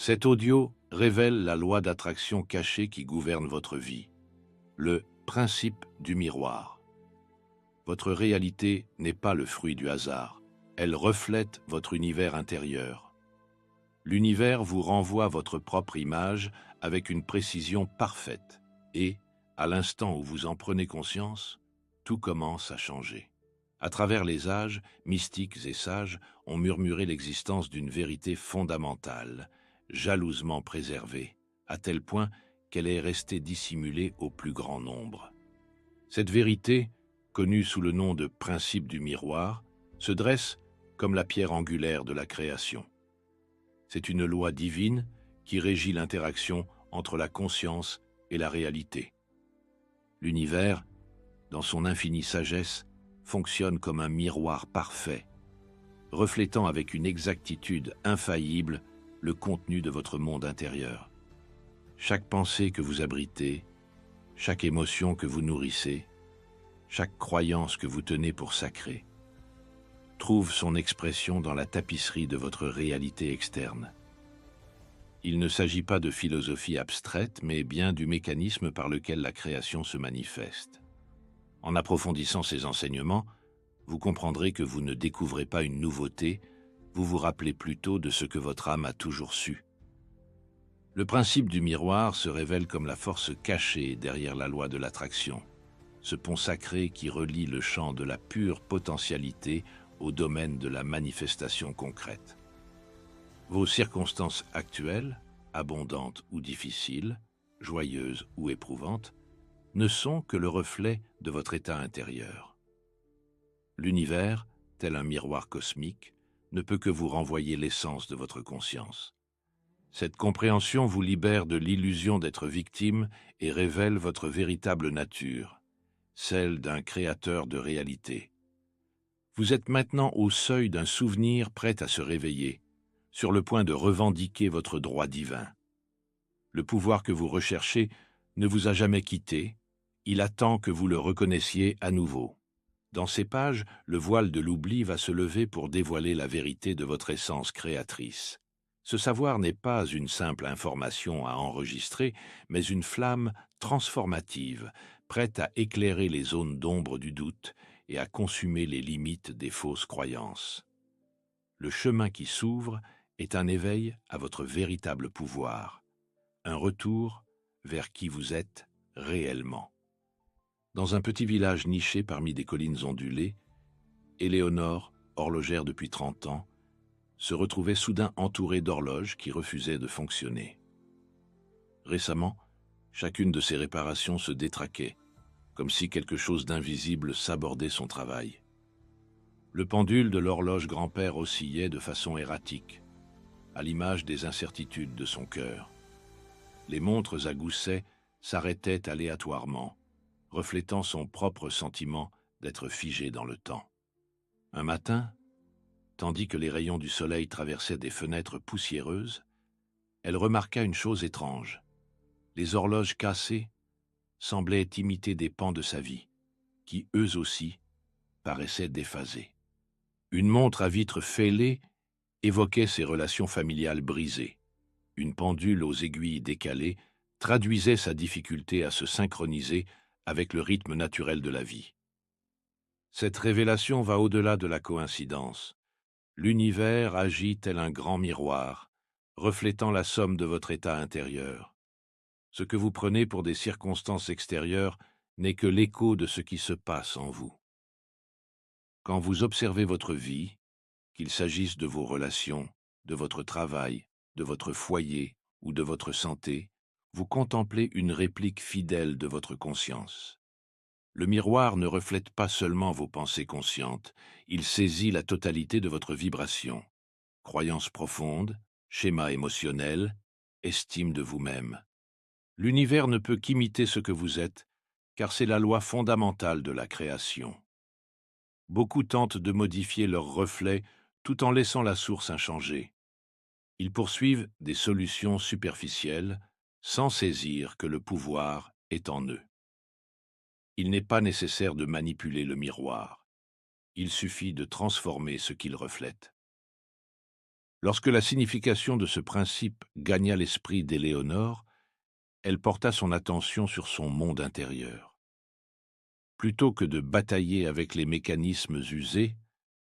Cet audio révèle la loi d'attraction cachée qui gouverne votre vie, le principe du miroir. Votre réalité n'est pas le fruit du hasard, elle reflète votre univers intérieur. L'univers vous renvoie votre propre image avec une précision parfaite et, à l'instant où vous en prenez conscience, tout commence à changer. À travers les âges, mystiques et sages ont murmuré l'existence d'une vérité fondamentale, jalousement préservée, à tel point qu'elle est restée dissimulée au plus grand nombre. Cette vérité, connue sous le nom de principe du miroir, se dresse comme la pierre angulaire de la création. C'est une loi divine qui régit l'interaction entre la conscience et la réalité. L'univers, dans son infinie sagesse, fonctionne comme un miroir parfait, reflétant avec une exactitude infaillible le contenu de votre monde intérieur. Chaque pensée que vous abritez, chaque émotion que vous nourrissez, chaque croyance que vous tenez pour sacrée, trouve son expression dans la tapisserie de votre réalité externe. Il ne s'agit pas de philosophie abstraite, mais bien du mécanisme par lequel la création se manifeste. En approfondissant ces enseignements, vous comprendrez que vous ne découvrez pas une nouveauté, vous vous rappelez plutôt de ce que votre âme a toujours su. Le principe du miroir se révèle comme la force cachée derrière la loi de l'attraction, ce pont sacré qui relie le champ de la pure potentialité au domaine de la manifestation concrète. Vos circonstances actuelles, abondantes ou difficiles, joyeuses ou éprouvantes, ne sont que le reflet de votre état intérieur. L'univers, tel un miroir cosmique, ne peut que vous renvoyer l'essence de votre conscience. Cette compréhension vous libère de l'illusion d'être victime et révèle votre véritable nature, celle d'un créateur de réalité. Vous êtes maintenant au seuil d'un souvenir prêt à se réveiller, sur le point de revendiquer votre droit divin. Le pouvoir que vous recherchez ne vous a jamais quitté, il attend que vous le reconnaissiez à nouveau. Dans ces pages, le voile de l'oubli va se lever pour dévoiler la vérité de votre essence créatrice. Ce savoir n'est pas une simple information à enregistrer, mais une flamme transformative, prête à éclairer les zones d'ombre du doute et à consumer les limites des fausses croyances. Le chemin qui s'ouvre est un éveil à votre véritable pouvoir, un retour vers qui vous êtes réellement. Dans un petit village niché parmi des collines ondulées, Éléonore, horlogère depuis 30 ans, se retrouvait soudain entourée d'horloges qui refusaient de fonctionner. Récemment, chacune de ses réparations se détraquait, comme si quelque chose d'invisible sabordait son travail. Le pendule de l'horloge grand-père oscillait de façon erratique, à l'image des incertitudes de son cœur. Les montres à gousset s'arrêtaient aléatoirement, reflétant son propre sentiment d'être figé dans le temps. Un matin, tandis que les rayons du soleil traversaient des fenêtres poussiéreuses, elle remarqua une chose étrange. Les horloges cassées semblaient imiter des pans de sa vie, qui, eux aussi, paraissaient déphasés. Une montre à vitres fêlées évoquait ses relations familiales brisées. Une pendule aux aiguilles décalées traduisait sa difficulté à se synchroniser avec le rythme naturel de la vie. Cette révélation va au-delà de la coïncidence. L'univers agit tel un grand miroir, reflétant la somme de votre état intérieur. Ce que vous prenez pour des circonstances extérieures n'est que l'écho de ce qui se passe en vous. Quand vous observez votre vie, qu'il s'agisse de vos relations, de votre travail, de votre foyer ou de votre santé, vous contemplez une réplique fidèle de votre conscience. Le miroir ne reflète pas seulement vos pensées conscientes, il saisit la totalité de votre vibration. Croyances profondes, schémas émotionnels, estime de vous-même. L'univers ne peut qu'imiter ce que vous êtes, car c'est la loi fondamentale de la création. Beaucoup tentent de modifier leur reflet tout en laissant la source inchangée. Ils poursuivent des solutions superficielles sans saisir que le pouvoir est en eux. Il n'est pas nécessaire de manipuler le miroir. Il suffit de transformer ce qu'il reflète. Lorsque la signification de ce principe gagna l'esprit d'Éléonore, elle porta son attention sur son monde intérieur. Plutôt que de batailler avec les mécanismes usés,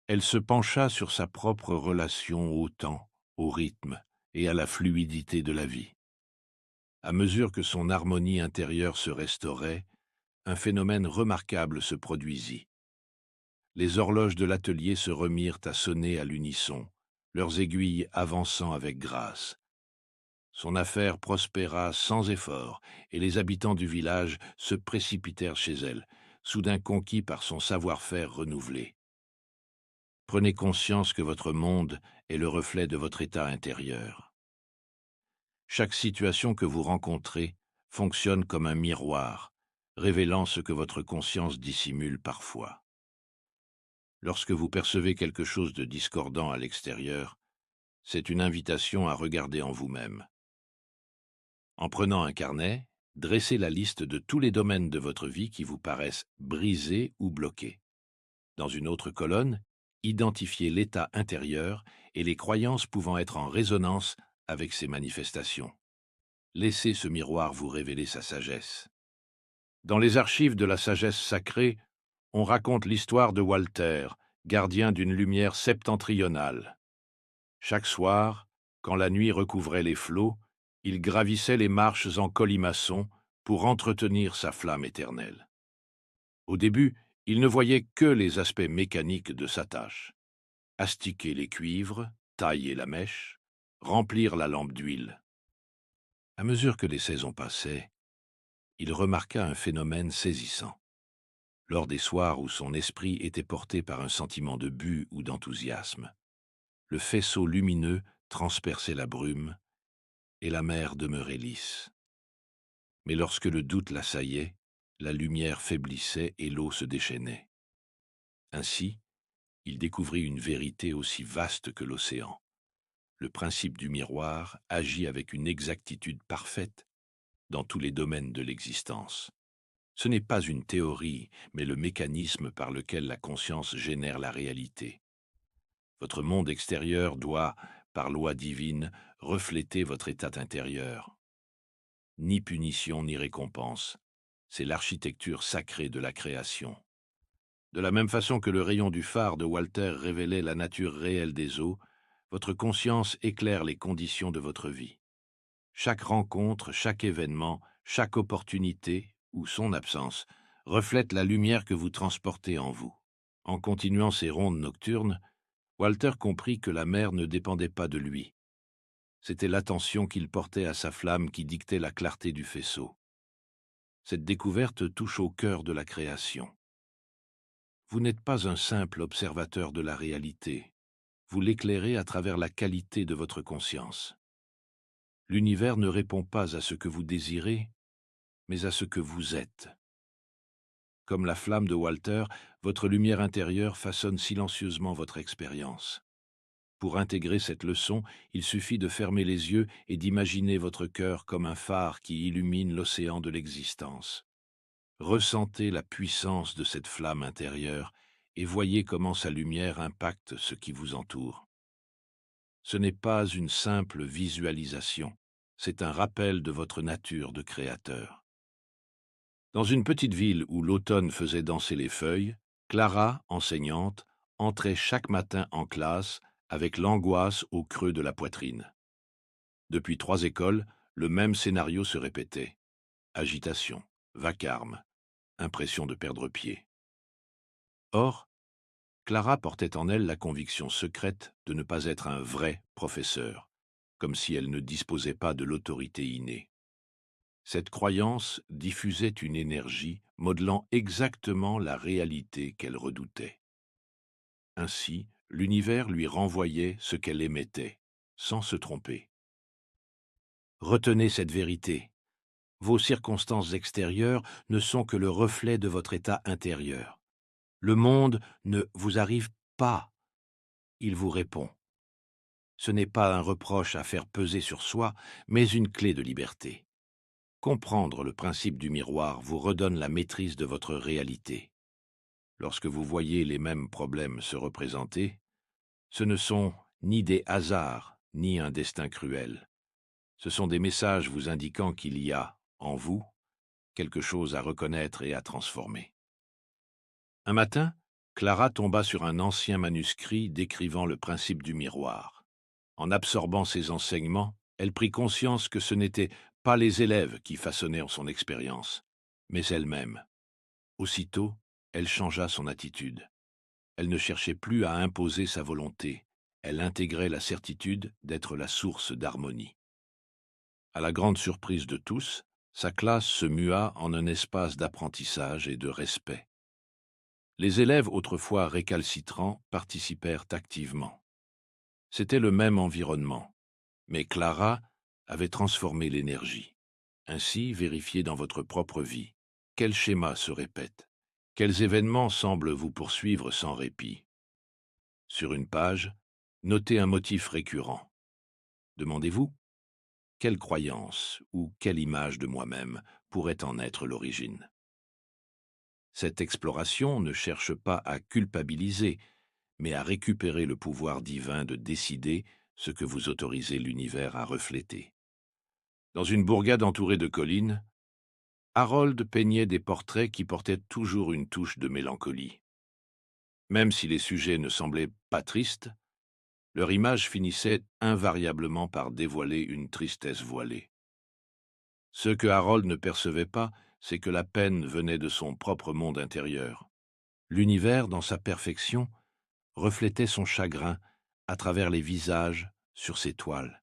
elle se pencha sur sa propre relation au temps, au rythme et à la fluidité de la vie. À mesure que son harmonie intérieure se restaurait, un phénomène remarquable se produisit. Les horloges de l'atelier se remirent à sonner à l'unisson, leurs aiguilles avançant avec grâce. Son affaire prospéra sans effort, et les habitants du village se précipitèrent chez elle, soudain conquis par son savoir-faire renouvelé. Prenez conscience que votre monde est le reflet de votre état intérieur. Chaque situation que vous rencontrez fonctionne comme un miroir, révélant ce que votre conscience dissimule parfois. Lorsque vous percevez quelque chose de discordant à l'extérieur, c'est une invitation à regarder en vous-même. En prenant un carnet, dressez la liste de tous les domaines de votre vie qui vous paraissent brisés ou bloqués. Dans une autre colonne, identifiez l'état intérieur et les croyances pouvant être en résonance avec ces manifestations. Laissez ce miroir vous révéler sa sagesse. Dans les archives de la sagesse sacrée, on raconte l'histoire de Walter, gardien d'une lumière septentrionale. Chaque soir, quand la nuit recouvrait les flots, il gravissait les marches en colimaçon pour entretenir sa flamme éternelle. Au début, il ne voyait que les aspects mécaniques de sa tâche. Astiquer les cuivres, tailler la mèche, remplir la lampe d'huile. À mesure que les saisons passaient, il remarqua un phénomène saisissant. Lors des soirs où son esprit était porté par un sentiment de but ou d'enthousiasme, le faisceau lumineux transperçait la brume et la mer demeurait lisse. Mais lorsque le doute l'assaillait, la lumière faiblissait et l'eau se déchaînait. Ainsi, il découvrit une vérité aussi vaste que l'océan. Le principe du miroir agit avec une exactitude parfaite dans tous les domaines de l'existence. Ce n'est pas une théorie, mais le mécanisme par lequel la conscience génère la réalité. Votre monde extérieur doit, par loi divine, refléter votre état intérieur. Ni punition ni récompense, c'est l'architecture sacrée de la création. De la même façon que le rayon du phare de Walter révélait la nature réelle des eaux, votre conscience éclaire les conditions de votre vie. Chaque rencontre, chaque événement, chaque opportunité, ou son absence, reflète la lumière que vous transportez en vous. En continuant ses rondes nocturnes, Walter comprit que la mer ne dépendait pas de lui. C'était l'attention qu'il portait à sa flamme qui dictait la clarté du faisceau. Cette découverte touche au cœur de la création. Vous n'êtes pas un simple observateur de la réalité. Vous l'éclairez à travers la qualité de votre conscience. L'univers ne répond pas à ce que vous désirez, mais à ce que vous êtes. Comme la flamme de Walter, votre lumière intérieure façonne silencieusement votre expérience. Pour intégrer cette leçon, il suffit de fermer les yeux et d'imaginer votre cœur comme un phare qui illumine l'océan de l'existence. Ressentez la puissance de cette flamme intérieure et voyez comment sa lumière impacte ce qui vous entoure. Ce n'est pas une simple visualisation, c'est un rappel de votre nature de créateur. Dans une petite ville où l'automne faisait danser les feuilles, Clara, enseignante, entrait chaque matin en classe avec l'angoisse au creux de la poitrine. Depuis 3 écoles, le même scénario se répétait. Agitation, vacarme, impression de perdre pied. Or, Clara portait en elle la conviction secrète de ne pas être un vrai professeur, comme si elle ne disposait pas de l'autorité innée. Cette croyance diffusait une énergie modelant exactement la réalité qu'elle redoutait. Ainsi, l'univers lui renvoyait ce qu'elle émettait, sans se tromper. Retenez cette vérité. Vos circonstances extérieures ne sont que le reflet de votre état intérieur. Le monde ne vous arrive pas, il vous répond. Ce n'est pas un reproche à faire peser sur soi, mais une clé de liberté. Comprendre le principe du miroir vous redonne la maîtrise de votre réalité. Lorsque vous voyez les mêmes problèmes se représenter, ce ne sont ni des hasards, ni un destin cruel. Ce sont des messages vous indiquant qu'il y a, en vous, quelque chose à reconnaître et à transformer. Un matin, Clara tomba sur un ancien manuscrit décrivant le principe du miroir. En absorbant ces enseignements, elle prit conscience que ce n'étaient pas les élèves qui façonnaient son expérience, mais elle-même. Aussitôt, elle changea son attitude. Elle ne cherchait plus à imposer sa volonté, elle intégrait la certitude d'être la source d'harmonie. À la grande surprise de tous, sa classe se mua en un espace d'apprentissage et de respect. Les élèves autrefois récalcitrants participèrent activement. C'était le même environnement, mais Clara avait transformé l'énergie. Ainsi, vérifiez dans votre propre vie. Quels schémas se répètent? Quels événements semblent vous poursuivre sans répit? Sur une page, notez un motif récurrent. Demandez-vous, quelle croyance ou quelle image de moi-même pourrait en être l'origine? Cette exploration ne cherche pas à culpabiliser, mais à récupérer le pouvoir divin de décider ce que vous autorisez l'univers à refléter. Dans une bourgade entourée de collines, Harold peignait des portraits qui portaient toujours une touche de mélancolie. Même si les sujets ne semblaient pas tristes, leur image finissait invariablement par dévoiler une tristesse voilée. Ce que Harold ne percevait pas, c'est que la peine venait de son propre monde intérieur. L'univers, dans sa perfection, reflétait son chagrin à travers les visages sur ses toiles.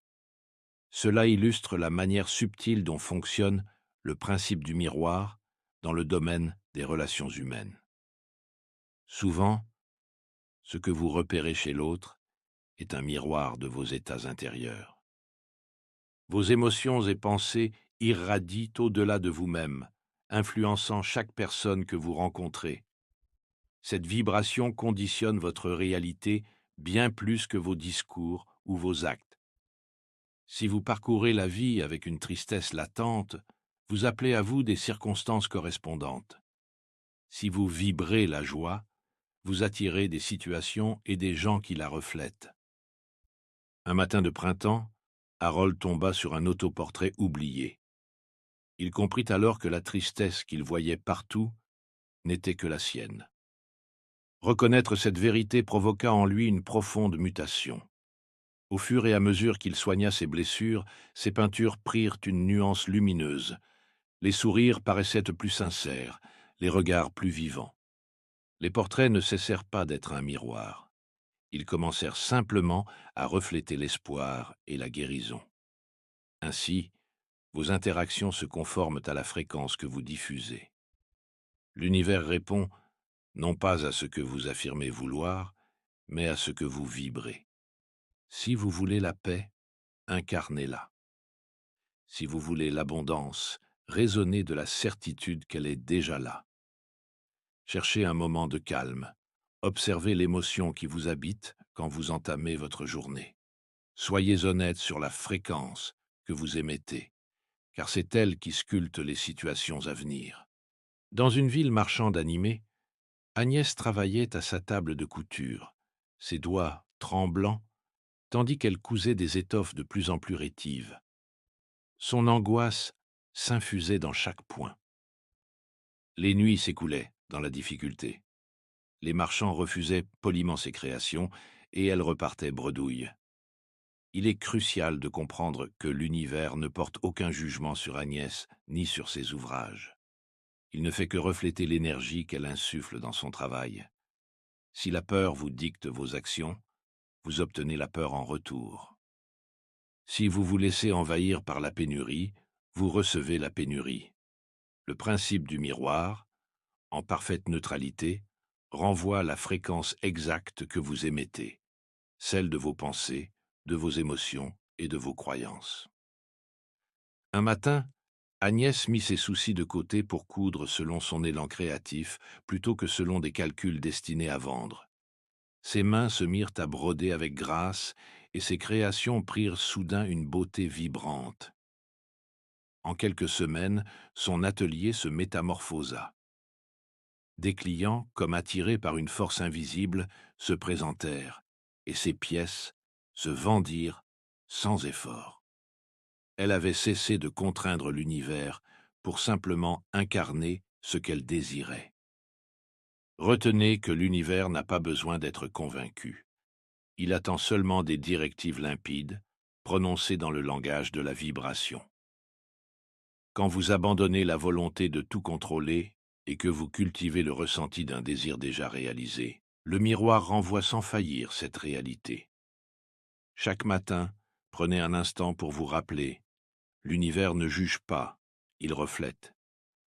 Cela illustre la manière subtile dont fonctionne le principe du miroir dans le domaine des relations humaines. Souvent, ce que vous repérez chez l'autre est un miroir de vos états intérieurs. Vos émotions et pensées irradient au-delà de vous-même, influençant chaque personne que vous rencontrez. Cette vibration conditionne votre réalité bien plus que vos discours ou vos actes. Si vous parcourez la vie avec une tristesse latente, vous appelez à vous des circonstances correspondantes. Si vous vibrez la joie, vous attirez des situations et des gens qui la reflètent. Un matin de printemps, Harold tomba sur un autoportrait oublié. Il comprit alors que la tristesse qu'il voyait partout n'était que la sienne. Reconnaître cette vérité provoqua en lui une profonde mutation. Au fur et à mesure qu'il soigna ses blessures, ses peintures prirent une nuance lumineuse. Les sourires paraissaient plus sincères, les regards plus vivants. Les portraits ne cessèrent pas d'être un miroir. Ils commencèrent simplement à refléter l'espoir et la guérison. Ainsi, vos interactions se conforment à la fréquence que vous diffusez. L'univers répond non pas à ce que vous affirmez vouloir, mais à ce que vous vibrez. Si vous voulez la paix, incarnez-la. Si vous voulez l'abondance, raisonnez de la certitude qu'elle est déjà là. Cherchez un moment de calme. Observez l'émotion qui vous habite quand vous entamez votre journée. Soyez honnête sur la fréquence que vous émettez, car c'est elle qui sculpte les situations à venir. Dans une ville marchande animée, Agnès travaillait à sa table de couture, ses doigts tremblants, tandis qu'elle cousait des étoffes de plus en plus rétives. Son angoisse s'infusait dans chaque point. Les nuits s'écoulaient dans la difficulté. Les marchands refusaient poliment ses créations, et elle repartait bredouille. Il est crucial de comprendre que l'univers ne porte aucun jugement sur Agnès ni sur ses ouvrages. Il ne fait que refléter l'énergie qu'elle insuffle dans son travail. Si la peur vous dicte vos actions, vous obtenez la peur en retour. Si vous vous laissez envahir par la pénurie, vous recevez la pénurie. Le principe du miroir, en parfaite neutralité, renvoie la fréquence exacte que vous émettez, celle de vos pensées, de vos émotions et de vos croyances. Un matin, Agnès mit ses soucis de côté pour coudre selon son élan créatif plutôt que selon des calculs destinés à vendre. Ses mains se mirent à broder avec grâce et ses créations prirent soudain une beauté vibrante. En quelques semaines, son atelier se métamorphosa. Des clients, comme attirés par une force invisible, se présentèrent, et ses pièces se vendir sans effort. Elle avait cessé de contraindre l'univers pour simplement incarner ce qu'elle désirait. Retenez que l'univers n'a pas besoin d'être convaincu. Il attend seulement des directives limpides, prononcées dans le langage de la vibration. Quand vous abandonnez la volonté de tout contrôler et que vous cultivez le ressenti d'un désir déjà réalisé, le miroir renvoie sans faillir cette réalité. Chaque matin, prenez un instant pour vous rappeler: l'univers ne juge pas, il reflète.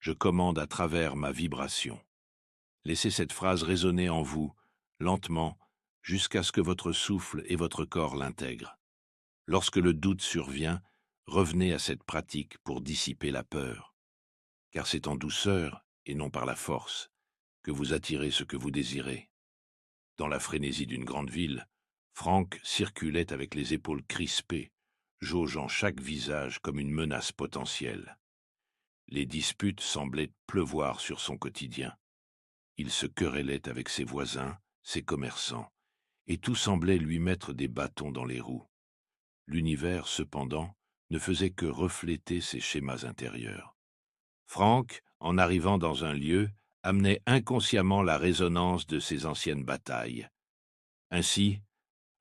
Je commande à travers ma vibration. Laissez cette phrase résonner en vous, lentement, jusqu'à ce que votre souffle et votre corps l'intègrent. Lorsque le doute survient, revenez à cette pratique pour dissiper la peur. Car c'est en douceur, et non par la force, que vous attirez ce que vous désirez. Dans la frénésie d'une grande ville, Frank circulait avec les épaules crispées, jaugeant chaque visage comme une menace potentielle. Les disputes semblaient pleuvoir sur son quotidien. Il se querellait avec ses voisins, ses commerçants, et tout semblait lui mettre des bâtons dans les roues. L'univers, cependant, ne faisait que refléter ses schémas intérieurs. Frank, en arrivant dans un lieu, amenait inconsciemment la résonance de ses anciennes batailles. Ainsi,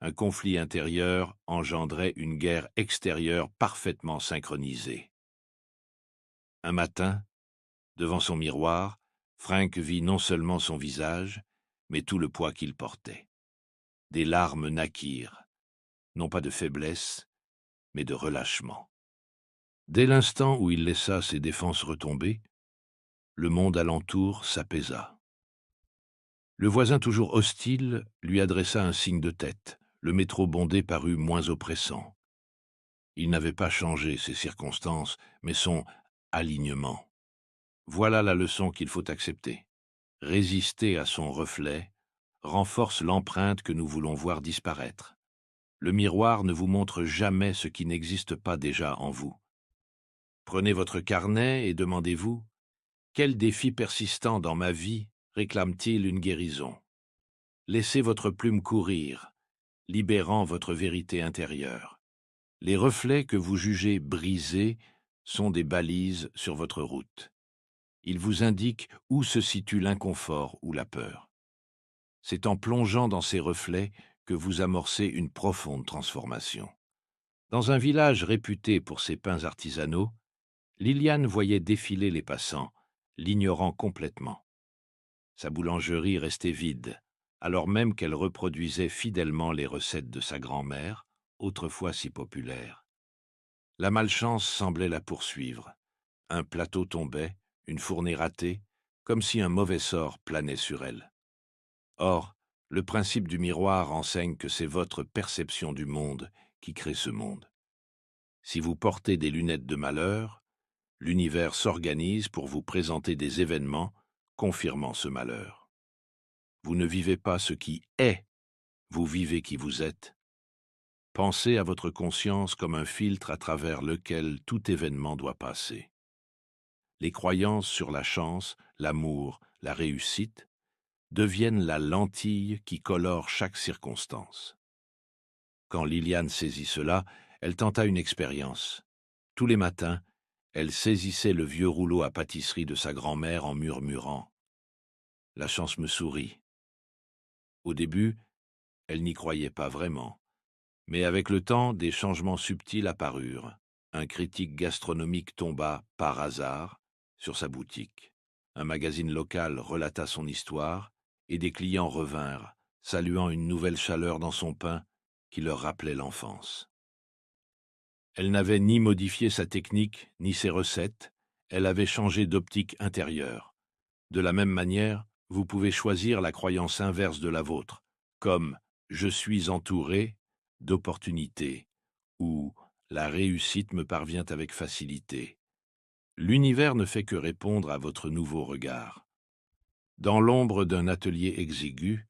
un conflit intérieur engendrait une guerre extérieure parfaitement synchronisée. Un matin, devant son miroir, Frank vit non seulement son visage, mais tout le poids qu'il portait. Des larmes naquirent, non pas de faiblesse, mais de relâchement. Dès l'instant où il laissa ses défenses retomber, le monde alentour s'apaisa. Le voisin toujours hostile lui adressa un signe de tête. Le métro bondé parut moins oppressant. Il n'avait pas changé ses circonstances, mais son alignement. Voilà la leçon qu'il faut accepter. Résister à son reflet renforce l'empreinte que nous voulons voir disparaître. Le miroir ne vous montre jamais ce qui n'existe pas déjà en vous. Prenez votre carnet et demandez-vous: quel défi persistant dans ma vie réclame-t-il une guérison? Laissez votre plume courir, libérant votre vérité intérieure. Les reflets que vous jugez brisés sont des balises sur votre route. Ils vous indiquent où se situe l'inconfort ou la peur. C'est en plongeant dans ces reflets que vous amorcez une profonde transformation. Dans un village réputé pour ses pains artisanaux, Liliane voyait défiler les passants, l'ignorant complètement. Sa boulangerie restait vide, alors même qu'elle reproduisait fidèlement les recettes de sa grand-mère, autrefois si populaire. La malchance semblait la poursuivre. Un plateau tombait, une fournée ratée, comme si un mauvais sort planait sur elle. Or, le principe du miroir enseigne que c'est votre perception du monde qui crée ce monde. Si vous portez des lunettes de malheur, l'univers s'organise pour vous présenter des événements confirmant ce malheur. Vous ne vivez pas ce qui est, vous vivez qui vous êtes. Pensez à votre conscience comme un filtre à travers lequel tout événement doit passer. Les croyances sur la chance, l'amour, la réussite deviennent la lentille qui colore chaque circonstance. Quand Liliane saisit cela, elle tenta une expérience. Tous les matins, elle saisissait le vieux rouleau à pâtisserie de sa grand-mère en murmurant: « La chance me sourit ». Au début, elle n'y croyait pas vraiment. Mais avec le temps, des changements subtils apparurent. Un critique gastronomique tomba, par hasard, sur sa boutique. Un magazine local relata son histoire, et des clients revinrent, saluant une nouvelle chaleur dans son pain qui leur rappelait l'enfance. Elle n'avait ni modifié sa technique, ni ses recettes, elle avait changé d'optique intérieure. De la même manière, vous pouvez choisir la croyance inverse de la vôtre, comme « je suis entouré d'opportunités » ou « la réussite me parvient avec facilité ». L'univers ne fait que répondre à votre nouveau regard. Dans l'ombre d'un atelier exigu,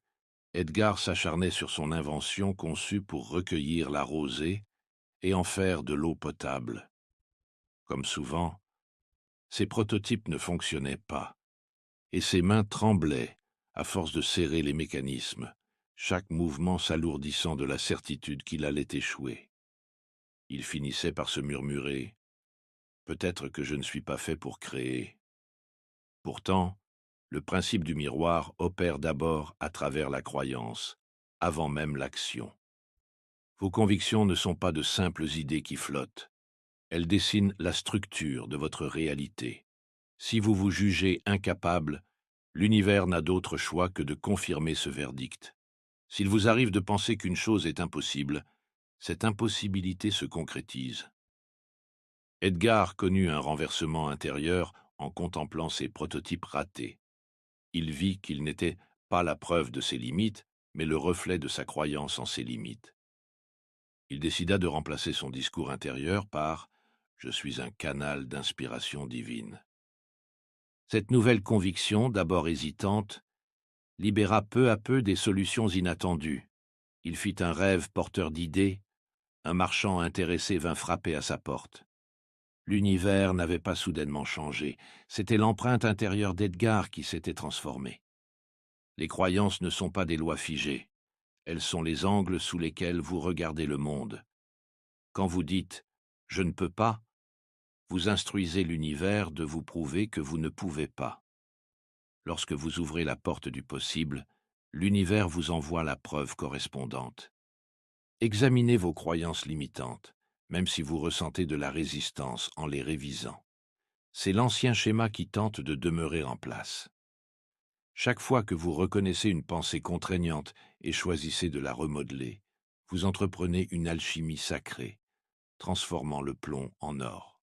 Edgar s'acharnait sur son invention conçue pour recueillir la rosée et en faire de l'eau potable. Comme souvent, ses prototypes ne fonctionnaient pas, et ses mains tremblaient à force de serrer les mécanismes, chaque mouvement s'alourdissant de la certitude qu'il allait échouer. Il finissait par se murmurer « Peut-être que je ne suis pas fait pour créer ». Pourtant, le principe du miroir opère d'abord à travers la croyance, avant même l'action. Vos convictions ne sont pas de simples idées qui flottent. Elles dessinent la structure de votre réalité. Si vous vous jugez incapable, l'univers n'a d'autre choix que de confirmer ce verdict. S'il vous arrive de penser qu'une chose est impossible, cette impossibilité se concrétise. Edgar connut un renversement intérieur en contemplant ses prototypes ratés. Il vit qu'il n'était pas la preuve de ses limites, mais le reflet de sa croyance en ses limites. Il décida de remplacer son discours intérieur par « Je suis un canal d'inspiration divine ». Cette nouvelle conviction, d'abord hésitante, libéra peu à peu des solutions inattendues. Il fit un rêve porteur d'idées, un marchand intéressé vint frapper à sa porte. L'univers n'avait pas soudainement changé, c'était l'empreinte intérieure d'Edgar qui s'était transformée. Les croyances ne sont pas des lois figées, elles sont les angles sous lesquels vous regardez le monde. Quand vous dites « je ne peux pas », vous instruisez l'univers de vous prouver que vous ne pouvez pas. Lorsque vous ouvrez la porte du possible, l'univers vous envoie la preuve correspondante. Examinez vos croyances limitantes, même si vous ressentez de la résistance en les révisant. C'est l'ancien schéma qui tente de demeurer en place. Chaque fois que vous reconnaissez une pensée contraignante et choisissez de la remodeler, vous entreprenez une alchimie sacrée, transformant le plomb en or.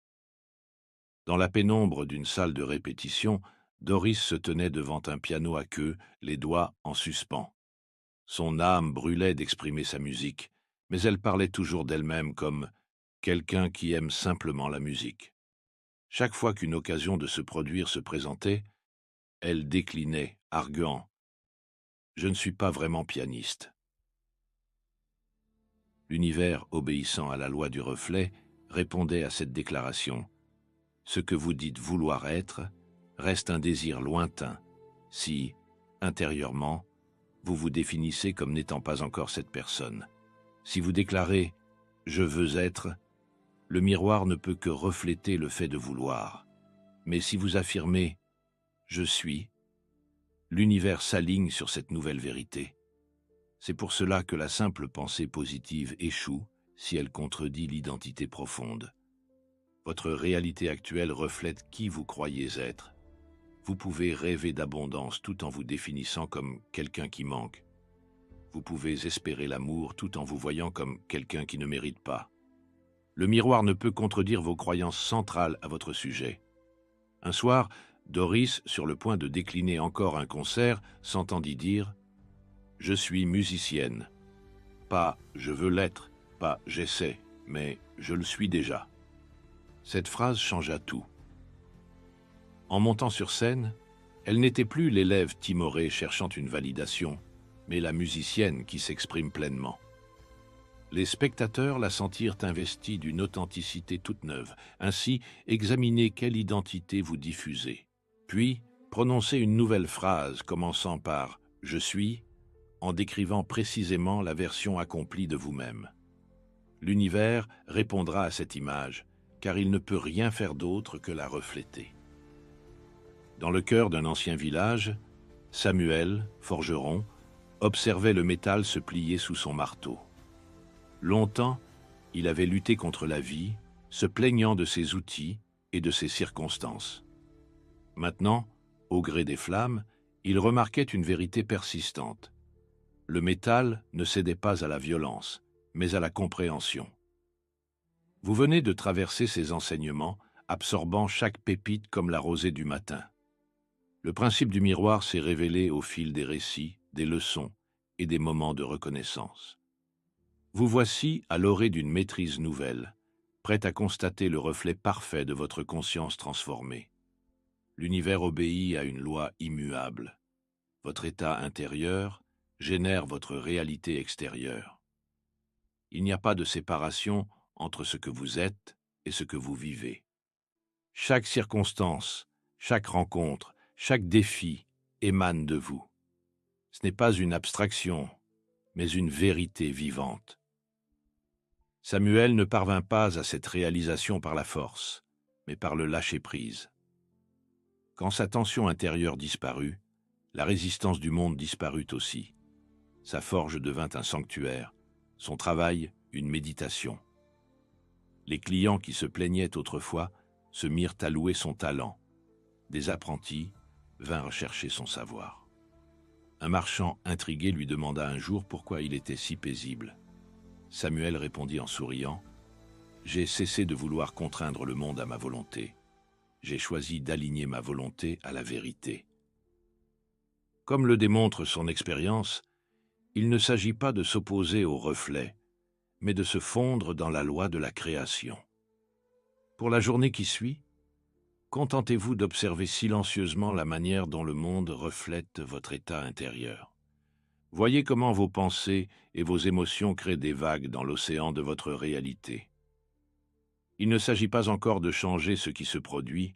Dans la pénombre d'une salle de répétition, Doris se tenait devant un piano à queue, les doigts en suspens. Son âme brûlait d'exprimer sa musique, mais elle parlait toujours d'elle-même comme quelqu'un qui aime simplement la musique. Chaque fois qu'une occasion de se produire se présentait, elle déclinait, arguant « Je ne suis pas vraiment pianiste ». L'univers, obéissant à la loi du reflet, répondait à cette déclaration. Ce que vous dites vouloir être reste un désir lointain, si, intérieurement, vous vous définissez comme n'étant pas encore cette personne. Si vous déclarez « je veux être », le miroir ne peut que refléter le fait de vouloir. Mais si vous affirmez « je suis », l'univers s'aligne sur cette nouvelle vérité. C'est pour cela que la simple pensée positive échoue si elle contredit l'identité profonde. Votre réalité actuelle reflète qui vous croyez être. Vous pouvez rêver d'abondance tout en vous définissant comme quelqu'un qui manque. Vous pouvez espérer l'amour tout en vous voyant comme quelqu'un qui ne mérite pas. Le miroir ne peut contredire vos croyances centrales à votre sujet. Un soir, Doris, sur le point de décliner encore un concert, s'entendit dire « Je suis musicienne ». Pas « je veux l'être », pas « j'essaie », mais « je le suis déjà ». Cette phrase changea tout. En montant sur scène, elle n'était plus l'élève timoré cherchant une validation, mais la musicienne qui s'exprime pleinement. Les spectateurs la sentirent investie d'une authenticité toute neuve. Ainsi, examinez quelle identité vous diffusez. Puis, prononcez une nouvelle phrase commençant par « je suis », en décrivant précisément la version accomplie de vous-même. L'univers répondra à cette image, car il ne peut rien faire d'autre que la refléter. Dans le cœur d'un ancien village, Samuel, forgeron, observait le métal se plier sous son marteau. Longtemps, il avait lutté contre la vie, se plaignant de ses outils et de ses circonstances. Maintenant, au gré des flammes, il remarquait une vérité persistante. Le métal ne cédait pas à la violence, mais à la compréhension. Vous venez de traverser ces enseignements, absorbant chaque pépite comme la rosée du matin. Le principe du miroir s'est révélé au fil des récits, des leçons et des moments de reconnaissance. Vous voici à l'orée d'une maîtrise nouvelle, prête à constater le reflet parfait de votre conscience transformée. L'univers obéit à une loi immuable. Votre état intérieur génère votre réalité extérieure. Il n'y a pas de séparation entre ce que vous êtes et ce que vous vivez. Chaque circonstance, chaque rencontre, chaque défi émane de vous. Ce n'est pas une abstraction, mais une vérité vivante. Samuel ne parvint pas à cette réalisation par la force, mais par le lâcher-prise. Quand sa tension intérieure disparut, la résistance du monde disparut aussi. Sa forge devint un sanctuaire, son travail une méditation. Les clients qui se plaignaient autrefois se mirent à louer son talent. Des apprentis vinrent chercher son savoir. Un marchand intrigué lui demanda un jour pourquoi il était si paisible. Samuel répondit en souriant, « J'ai cessé de vouloir contraindre le monde à ma volonté. J'ai choisi d'aligner ma volonté à la vérité. » Comme le démontre son expérience, il ne s'agit pas de s'opposer au reflet, mais de se fondre dans la loi de la création. Pour la journée qui suit, contentez-vous d'observer silencieusement la manière dont le monde reflète votre état intérieur. Voyez comment vos pensées et vos émotions créent des vagues dans l'océan de votre réalité. Il ne s'agit pas encore de changer ce qui se produit,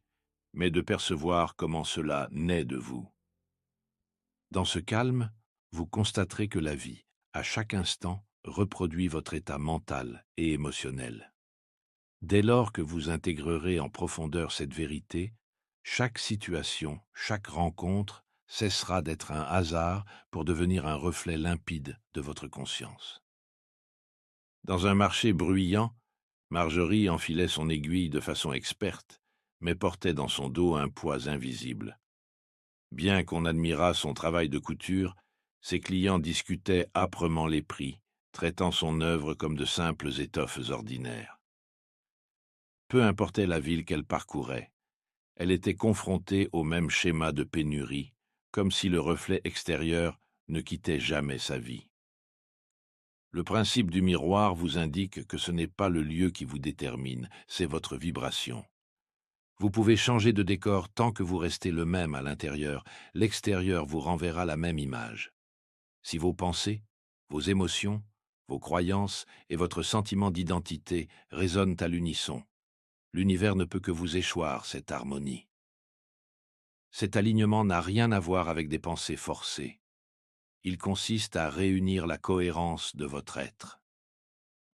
mais de percevoir comment cela naît de vous. Dans ce calme, vous constaterez que la vie, à chaque instant, reproduit votre état mental et émotionnel. Dès lors que vous intégrerez en profondeur cette vérité, chaque situation, chaque rencontre cessera d'être un hasard pour devenir un reflet limpide de votre conscience. Dans un marché bruyant, Marjorie enfilait son aiguille de façon experte, mais portait dans son dos un poids invisible. Bien qu'on admirât son travail de couture, ses clients discutaient âprement les prix, traitant son œuvre comme de simples étoffes ordinaires. Peu importait la ville qu'elle parcourait, elle était confrontée au même schéma de pénurie, comme si le reflet extérieur ne quittait jamais sa vie. Le principe du miroir vous indique que ce n'est pas le lieu qui vous détermine, c'est votre vibration. Vous pouvez changer de décor tant que vous restez le même à l'intérieur, l'extérieur vous renverra la même image. Si vos pensées, vos émotions, vos croyances et votre sentiment d'identité résonnent à l'unisson, l'univers ne peut que vous échoir cette harmonie. Cet alignement n'a rien à voir avec des pensées forcées. Il consiste à réunir la cohérence de votre être.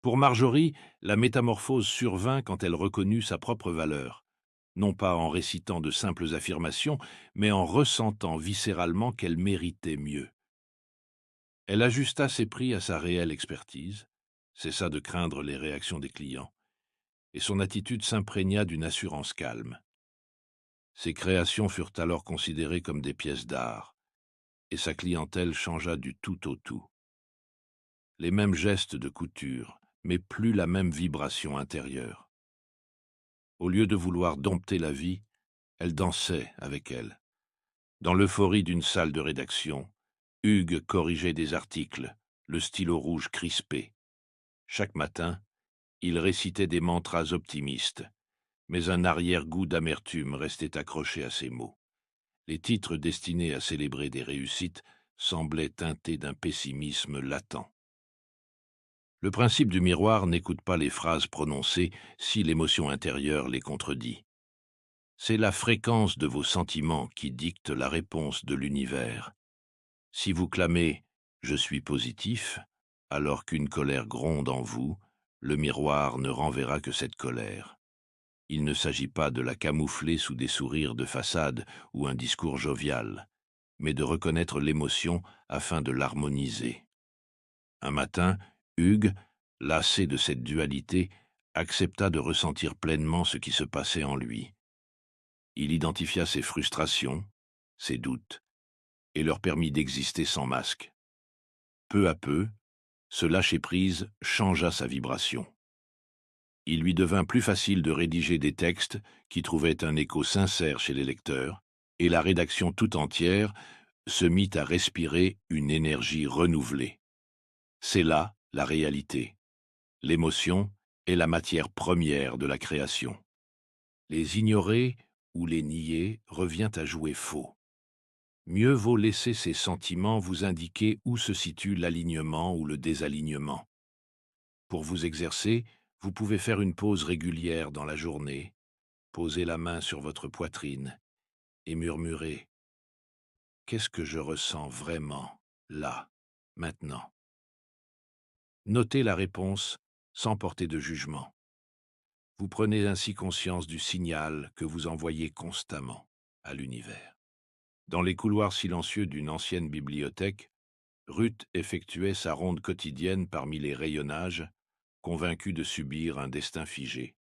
Pour Marjorie, la métamorphose survint quand elle reconnut sa propre valeur, non pas en récitant de simples affirmations, mais en ressentant viscéralement qu'elle méritait mieux. Elle ajusta ses prix à sa réelle expertise, cessa de craindre les réactions des clients, et son attitude s'imprégna d'une assurance calme. Ses créations furent alors considérées comme des pièces d'art, et sa clientèle changea du tout au tout. Les mêmes gestes de couture, mais plus la même vibration intérieure. Au lieu de vouloir dompter la vie, elle dansait avec elle. Dans l'euphorie d'une salle de rédaction, Hugues corrigeait des articles, le stylo rouge crispé. Chaque matin, il récitait des mantras optimistes, mais un arrière-goût d'amertume restait accroché à ses mots. Les titres destinés à célébrer des réussites semblaient teintés d'un pessimisme latent. Le principe du miroir n'écoute pas les phrases prononcées si l'émotion intérieure les contredit. C'est la fréquence de vos sentiments qui dicte la réponse de l'univers. Si vous clamez « je suis positif », alors qu'une colère gronde en vous, le miroir ne renverra que cette colère. Il ne s'agit pas de la camoufler sous des sourires de façade ou un discours jovial, mais de reconnaître l'émotion afin de l'harmoniser. Un matin, Hugues, lassé de cette dualité, accepta de ressentir pleinement ce qui se passait en lui. Il identifia ses frustrations, ses doutes, et leur permit d'exister sans masque. Peu à peu, ce lâcher-prise changea sa vibration. Il lui devint plus facile de rédiger des textes qui trouvaient un écho sincère chez les lecteurs, et la rédaction tout entière se mit à respirer une énergie renouvelée. C'est là la réalité. L'émotion est la matière première de la création. Les ignorer ou les nier revient à jouer faux. Mieux vaut laisser ces sentiments vous indiquer où se situe l'alignement ou le désalignement. Pour vous exercer, vous pouvez faire une pause régulière dans la journée, poser la main sur votre poitrine et murmurer « Qu'est-ce que je ressens vraiment, là, maintenant ?» Notez la réponse sans porter de jugement. Vous prenez ainsi conscience du signal que vous envoyez constamment à l'univers. Dans les couloirs silencieux d'une ancienne bibliothèque, Ruth effectuait sa ronde quotidienne parmi les rayonnages, convaincue de subir un destin figé.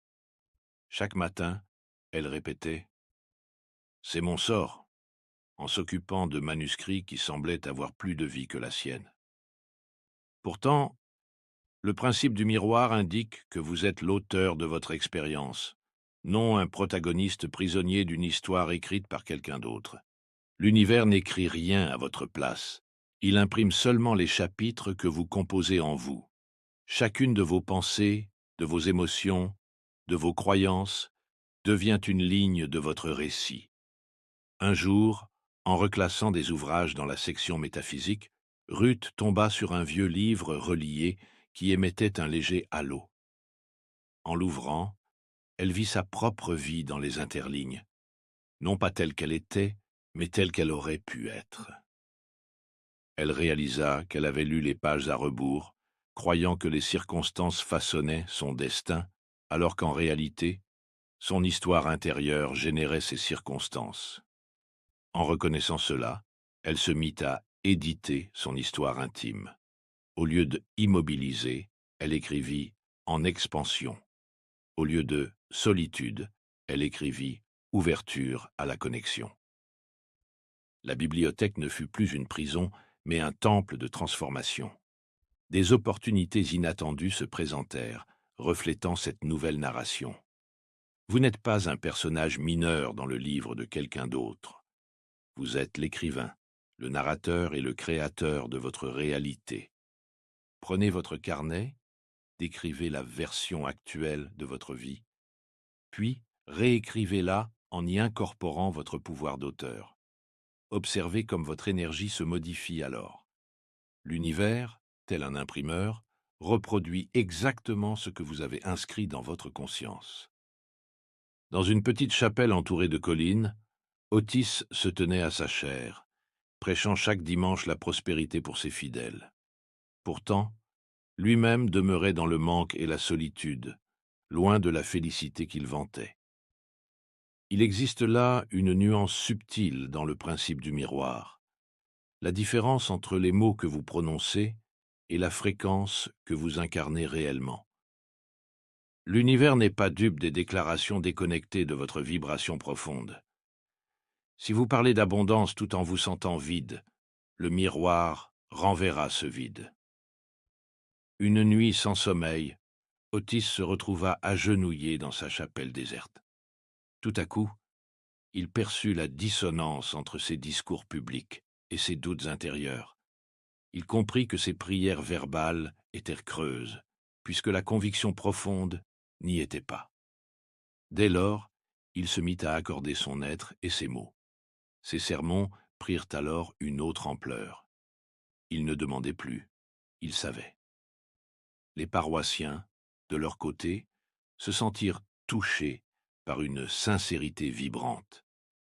Chaque matin, elle répétait « C'est mon sort », en s'occupant de manuscrits qui semblaient avoir plus de vie que la sienne. Pourtant, le principe du miroir indique que vous êtes l'auteur de votre expérience, non un protagoniste prisonnier d'une histoire écrite par quelqu'un d'autre. L'univers n'écrit rien à votre place. Il imprime seulement les chapitres que vous composez en vous. Chacune de vos pensées, de vos émotions, de vos croyances, devient une ligne de votre récit. Un jour, en reclassant des ouvrages dans la section métaphysique, Ruth tomba sur un vieux livre relié qui émettait un léger halo. En l'ouvrant, elle vit sa propre vie dans les interlignes, non pas telle qu'elle était, mais telle qu'elle aurait pu être. Elle réalisa qu'elle avait lu les pages à rebours, croyant que les circonstances façonnaient son destin, alors qu'en réalité, son histoire intérieure générait ces circonstances. En reconnaissant cela, elle se mit à éditer son histoire intime. Au lieu de immobiliser, elle écrivit en expansion. Au lieu de solitude, elle écrivit ouverture à la connexion. La bibliothèque ne fut plus une prison, mais un temple de transformation. Des opportunités inattendues se présentèrent, reflétant cette nouvelle narration. Vous n'êtes pas un personnage mineur dans le livre de quelqu'un d'autre. Vous êtes l'écrivain, le narrateur et le créateur de votre réalité. Prenez votre carnet, décrivez la version actuelle de votre vie, puis réécrivez-la en y incorporant votre pouvoir d'auteur. Observez comme votre énergie se modifie alors. L'univers, tel un imprimeur, reproduit exactement ce que vous avez inscrit dans votre conscience. Dans une petite chapelle entourée de collines, Otis se tenait à sa chaire, prêchant chaque dimanche la prospérité pour ses fidèles. Pourtant, lui-même demeurait dans le manque et la solitude, loin de la félicité qu'il vantait. Il existe là une nuance subtile dans le principe du miroir, la différence entre les mots que vous prononcez et la fréquence que vous incarnez réellement. L'univers n'est pas dupe des déclarations déconnectées de votre vibration profonde. Si vous parlez d'abondance tout en vous sentant vide, le miroir renverra ce vide. Une nuit sans sommeil, Otis se retrouva agenouillé dans sa chapelle déserte. Tout à coup, il perçut la dissonance entre ses discours publics et ses doutes intérieurs. Il comprit que ses prières verbales étaient creuses, puisque la conviction profonde n'y était pas. Dès lors, il se mit à accorder son être et ses mots. Ses sermons prirent alors une autre ampleur. Il ne demandait plus, il savait. Les paroissiens, de leur côté, se sentirent touchés par une sincérité vibrante,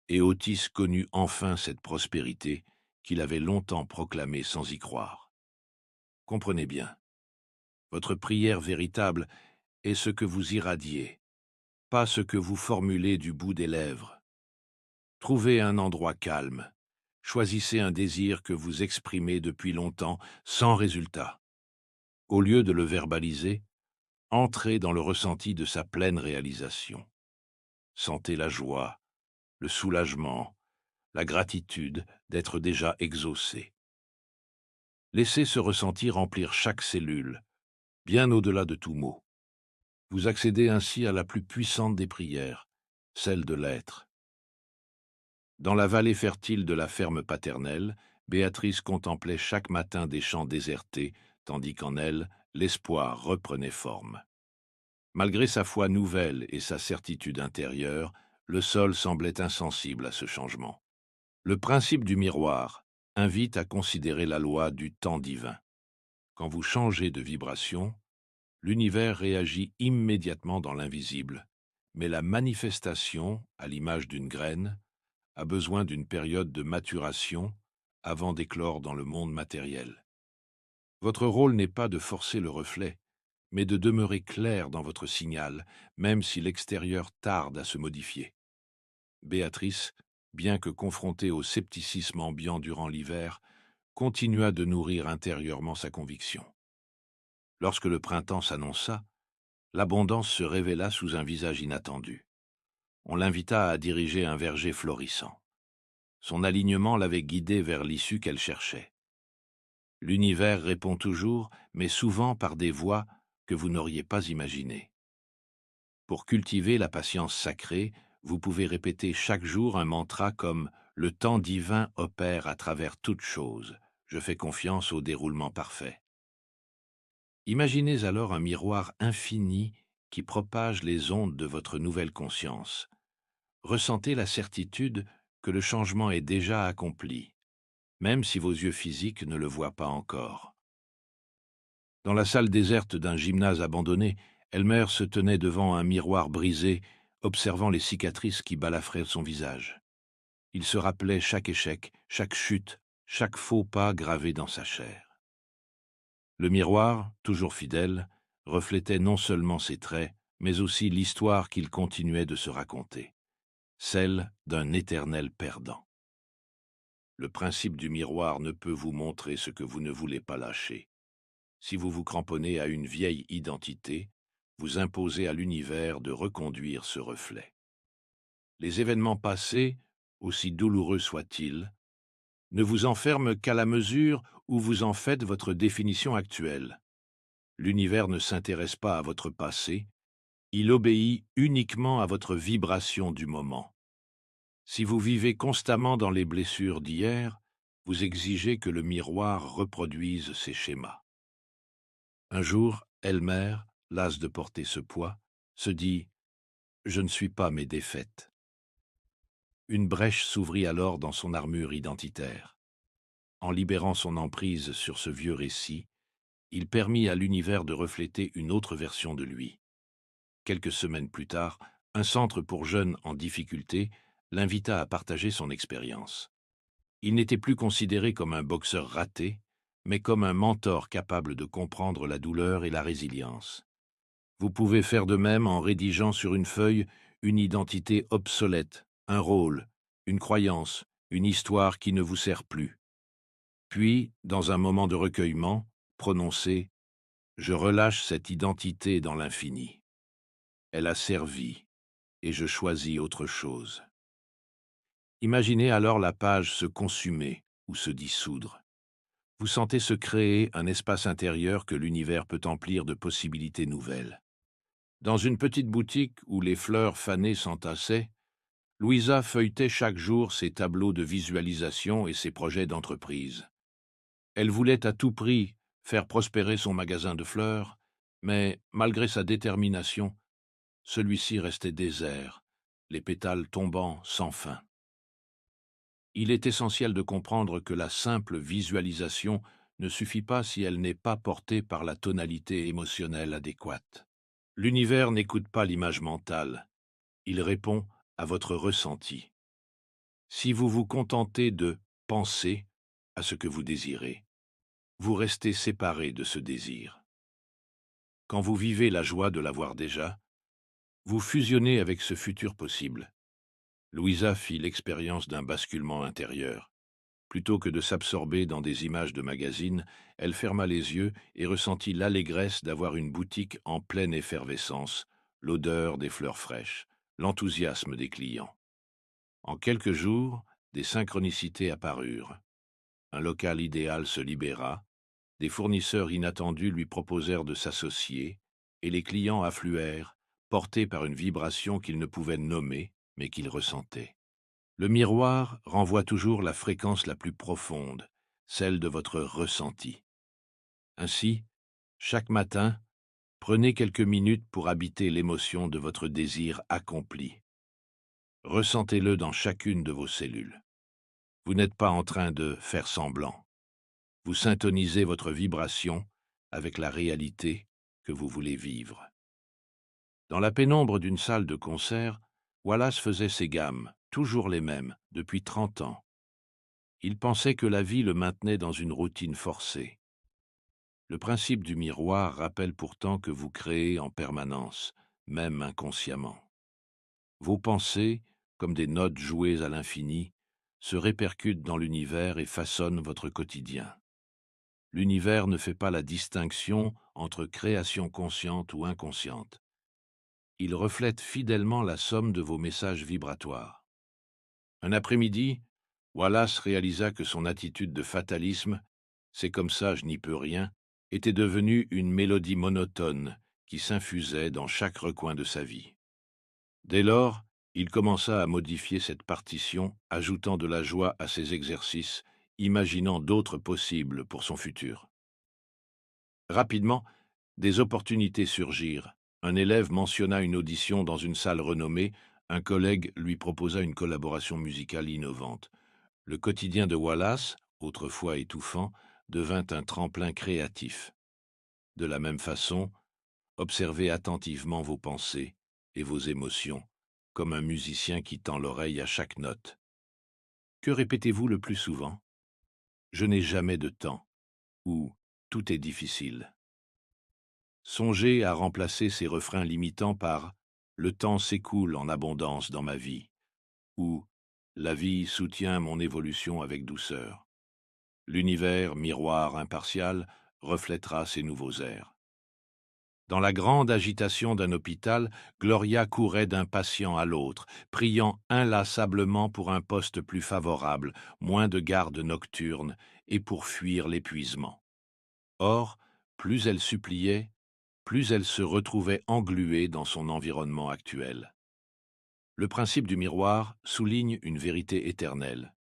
et Otis connut enfin cette prospérité qu'il avait longtemps proclamée sans y croire. Comprenez bien, votre prière véritable est ce que vous irradiez, pas ce que vous formulez du bout des lèvres. Trouvez un endroit calme, choisissez un désir que vous exprimez depuis longtemps sans résultat. Au lieu de le verbaliser, entrez dans le ressenti de sa pleine réalisation. Sentez la joie, le soulagement, la gratitude d'être déjà exaucé. Laissez ce ressenti remplir chaque cellule, bien au-delà de tout mot. Vous accédez ainsi à la plus puissante des prières, celle de l'être. Dans la vallée fertile de la ferme paternelle, Béatrice contemplait chaque matin des champs désertés, tandis qu'en elle, l'espoir reprenait forme. Malgré sa foi nouvelle et sa certitude intérieure, le sol semblait insensible à ce changement. Le principe du miroir invite à considérer la loi du temps divin. Quand vous changez de vibration, l'univers réagit immédiatement dans l'invisible, mais la manifestation, à l'image d'une graine, a besoin d'une période de maturation avant d'éclore dans le monde matériel. Votre rôle n'est pas de forcer le reflet, mais de demeurer clair dans votre signal, même si l'extérieur tarde à se modifier. Béatrice, bien que confrontée au scepticisme ambiant durant l'hiver, continua de nourrir intérieurement sa conviction. Lorsque le printemps s'annonça, l'abondance se révéla sous un visage inattendu. On l'invita à diriger un verger florissant. Son alignement l'avait guidée vers l'issue qu'elle cherchait. L'univers répond toujours, mais souvent par des voies que vous n'auriez pas imaginées. Pour cultiver la patience sacrée, vous pouvez répéter chaque jour un mantra comme « Le temps divin opère à travers toutes choses. Je fais confiance au déroulement parfait ». Imaginez alors un miroir infini qui propage les ondes de votre nouvelle conscience. Ressentez la certitude que le changement est déjà accompli, même si vos yeux physiques ne le voient pas encore. Dans la salle déserte d'un gymnase abandonné, Elmer se tenait devant un miroir brisé, observant les cicatrices qui balafraient son visage. Il se rappelait chaque échec, chaque chute, chaque faux pas gravé dans sa chair. Le miroir, toujours fidèle, reflétait non seulement ses traits, mais aussi l'histoire qu'il continuait de se raconter, celle d'un éternel perdant. Le principe du miroir ne peut vous montrer ce que vous ne voulez pas lâcher. Si vous vous cramponnez à une vieille identité, vous imposez à l'univers de reconduire ce reflet. Les événements passés, aussi douloureux soient-ils, ne vous enferment qu'à la mesure où vous en faites votre définition actuelle. L'univers ne s'intéresse pas à votre passé, il obéit uniquement à votre vibration du moment. Si vous vivez constamment dans les blessures d'hier, vous exigez que le miroir reproduise ces schémas. Un jour, Elmer, las de porter ce poids, se dit « Je ne suis pas mes défaites ». Une brèche s'ouvrit alors dans son armure identitaire. En libérant son emprise sur ce vieux récit, il permit à l'univers de refléter une autre version de lui. Quelques semaines plus tard, un centre pour jeunes en difficulté l'invita à partager son expérience. Il n'était plus considéré comme un boxeur raté, mais comme un mentor capable de comprendre la douleur et la résilience. Vous pouvez faire de même en rédigeant sur une feuille une identité obsolète, un rôle, une croyance, une histoire qui ne vous sert plus. Puis, dans un moment de recueillement, prononcez « Je relâche cette identité dans l'infini. Elle a servi, et je choisis autre chose. » Imaginez alors la page se consumer ou se dissoudre. Vous sentez se créer un espace intérieur que l'univers peut emplir de possibilités nouvelles. Dans une petite boutique où les fleurs fanées s'entassaient, Louisa feuilletait chaque jour ses tableaux de visualisation et ses projets d'entreprise. Elle voulait à tout prix faire prospérer son magasin de fleurs, mais malgré sa détermination, celui-ci restait désert, les pétales tombant sans fin. Il est essentiel de comprendre que la simple visualisation ne suffit pas si elle n'est pas portée par la tonalité émotionnelle adéquate. L'univers n'écoute pas l'image mentale, il répond à votre ressenti. Si vous vous contentez de penser à ce que vous désirez, vous restez séparé de ce désir. Quand vous vivez la joie de l'avoir déjà, vous fusionnez avec ce futur possible. Louisa fit l'expérience d'un basculement intérieur. Plutôt que de s'absorber dans des images de magazines, elle ferma les yeux et ressentit l'allégresse d'avoir une boutique en pleine effervescence, l'odeur des fleurs fraîches, l'enthousiasme des clients. En quelques jours, des synchronicités apparurent. Un local idéal se libéra, des fournisseurs inattendus lui proposèrent de s'associer, et les clients affluèrent, portés par une vibration qu'ils ne pouvaient nommer, mais qu'ils ressentaient. Le miroir renvoie toujours la fréquence la plus profonde, celle de votre ressenti. Ainsi, chaque matin, prenez quelques minutes pour habiter l'émotion de votre désir accompli. Ressentez-le dans chacune de vos cellules. Vous n'êtes pas en train de faire semblant. Vous syntonisez votre vibration avec la réalité que vous voulez vivre. Dans la pénombre d'une salle de concert, Wallace faisait ses gammes, toujours les mêmes, depuis 30 ans. Il pensait que la vie le maintenait dans une routine forcée. Le principe du miroir rappelle pourtant que vous créez en permanence, même inconsciemment. Vos pensées, comme des notes jouées à l'infini, se répercutent dans l'univers et façonnent votre quotidien. L'univers ne fait pas la distinction entre création consciente ou inconsciente. Il reflète fidèlement la somme de vos messages vibratoires. Un après-midi, Wallace réalisa que son attitude de fatalisme, c'est comme ça, je n'y peux rien, était devenue une mélodie monotone qui s'infusait dans chaque recoin de sa vie. Dès lors, il commença à modifier cette partition, ajoutant de la joie à ses exercices, imaginant d'autres possibles pour son futur. Rapidement, des opportunités surgirent. Un élève mentionna une audition dans une salle renommée, un collègue lui proposa une collaboration musicale innovante. Le quotidien de Wallace, autrefois étouffant, devint un tremplin créatif. De la même façon, observez attentivement vos pensées et vos émotions, comme un musicien qui tend l'oreille à chaque note. Que répétez-vous le plus souvent? Je n'ai jamais de temps, ou tout est difficile. Songez à remplacer ces refrains limitants par le temps s'écoule en abondance dans ma vie, ou la vie soutient mon évolution avec douceur. L'univers, miroir impartial, reflètera ces nouveaux airs. Dans la grande agitation d'un hôpital, Gloria courait d'un patient à l'autre, priant inlassablement pour un poste plus favorable, moins de gardes nocturnes, et pour fuir l'épuisement. Or, plus elle suppliait, plus elle se retrouvait engluée dans son environnement actuel. Le principe du miroir souligne une vérité éternelle.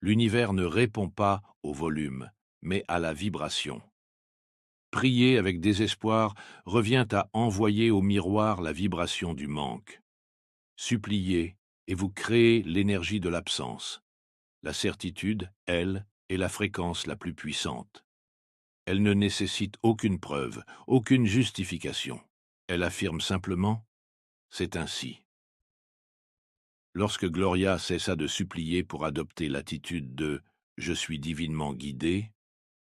L'univers ne répond pas au volume, mais à la vibration. Prier avec désespoir revient à envoyer au miroir la vibration du manque. Suppliez et vous créez l'énergie de l'absence. La certitude, elle, est la fréquence la plus puissante. Elle ne nécessite aucune preuve, aucune justification. Elle affirme simplement « c'est ainsi ». Lorsque Gloria cessa de supplier pour adopter l'attitude de « je suis divinement guidée »,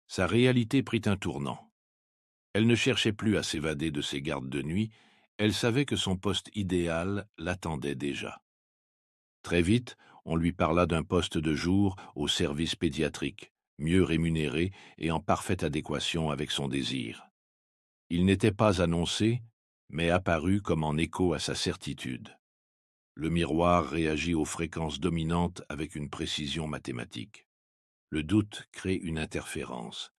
sa réalité prit un tournant. Elle ne cherchait plus à s'évader de ses gardes de nuit, elle savait que son poste idéal l'attendait déjà. Très vite, on lui parla d'un poste de jour au service pédiatrique, mieux rémunéré et en parfaite adéquation avec son désir. Il n'était pas annoncé, mais apparu comme en écho à sa certitude. Le miroir réagit aux fréquences dominantes avec une précision mathématique. Le doute crée une interférence.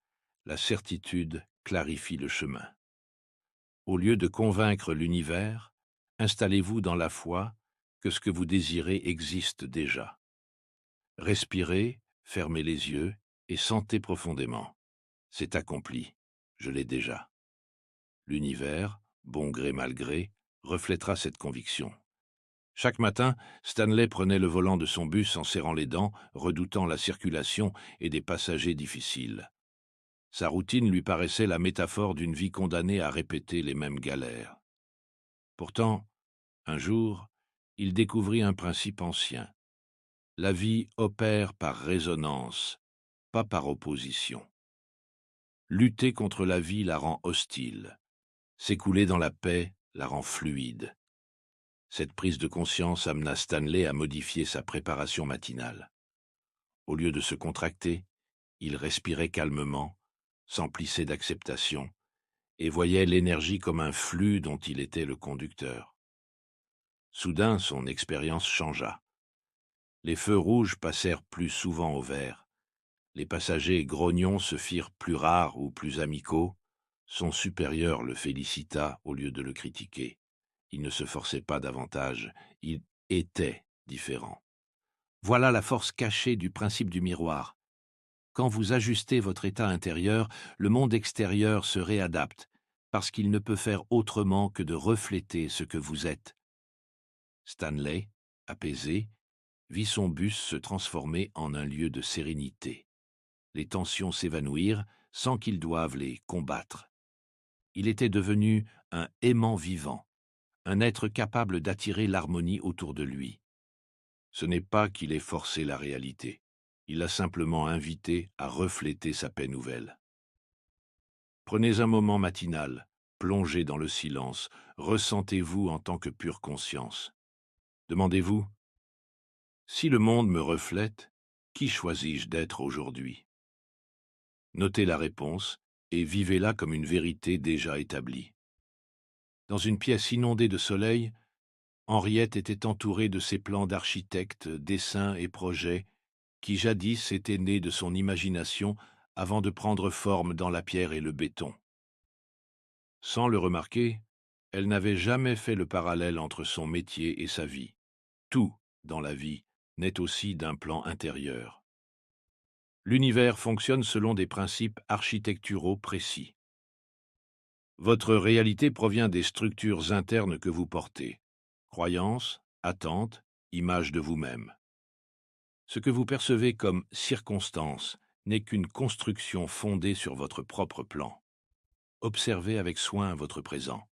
La certitude clarifie le chemin. Au lieu de convaincre l'univers, installez-vous dans la foi que ce que vous désirez existe déjà. Respirez, fermez les yeux et sentez profondément. C'est accompli, je l'ai déjà. L'univers, bon gré mal gré, reflètera cette conviction. Chaque matin, Stanley prenait le volant de son bus en serrant les dents, redoutant la circulation et des passagers difficiles. Sa routine lui paraissait la métaphore d'une vie condamnée à répéter les mêmes galères. Pourtant, un jour, il découvrit un principe ancien. La vie opère par résonance, pas par opposition. Lutter contre la vie la rend hostile. S'écouler dans la paix la rend fluide. Cette prise de conscience amena Stanley à modifier sa préparation matinale. Au lieu de se contracter, il respirait calmement, s'emplissait d'acceptation et voyait l'énergie comme un flux dont il était le conducteur. Soudain, son expérience changea. Les feux rouges passèrent plus souvent au vert. Les passagers grognons se firent plus rares ou plus amicaux. Son supérieur le félicita au lieu de le critiquer. Il ne se forçait pas davantage, il était différent. Voilà la force cachée du principe du miroir. Quand vous ajustez votre état intérieur, le monde extérieur se réadapte, parce qu'il ne peut faire autrement que de refléter ce que vous êtes. Stanley, apaisé, vit son bus se transformer en un lieu de sérénité. Les tensions s'évanouirent sans qu'il doive les combattre. Il était devenu un aimant vivant, un être capable d'attirer l'harmonie autour de lui. Ce n'est pas qu'il ait forcé la réalité, il l'a simplement invité à refléter sa paix nouvelle. Prenez un moment matinal, plongez dans le silence, ressentez-vous en tant que pure conscience. Demandez-vous, si le monde me reflète, qui choisis-je d'être aujourd'hui? Notez la réponse et vivez-la comme une vérité déjà établie. Dans une pièce inondée de soleil, Henriette était entourée de ses plans d'architecte, dessins et projets qui jadis étaient nés de son imagination avant de prendre forme dans la pierre et le béton. Sans le remarquer, elle n'avait jamais fait le parallèle entre son métier et sa vie. Tout, dans la vie, naît aussi d'un plan intérieur. L'univers fonctionne selon des principes architecturaux précis. Votre réalité provient des structures internes que vous portez. Croyances, attentes, image de vous-même. Ce que vous percevez comme circonstance n'est qu'une construction fondée sur votre propre plan. Observez avec soin votre présent.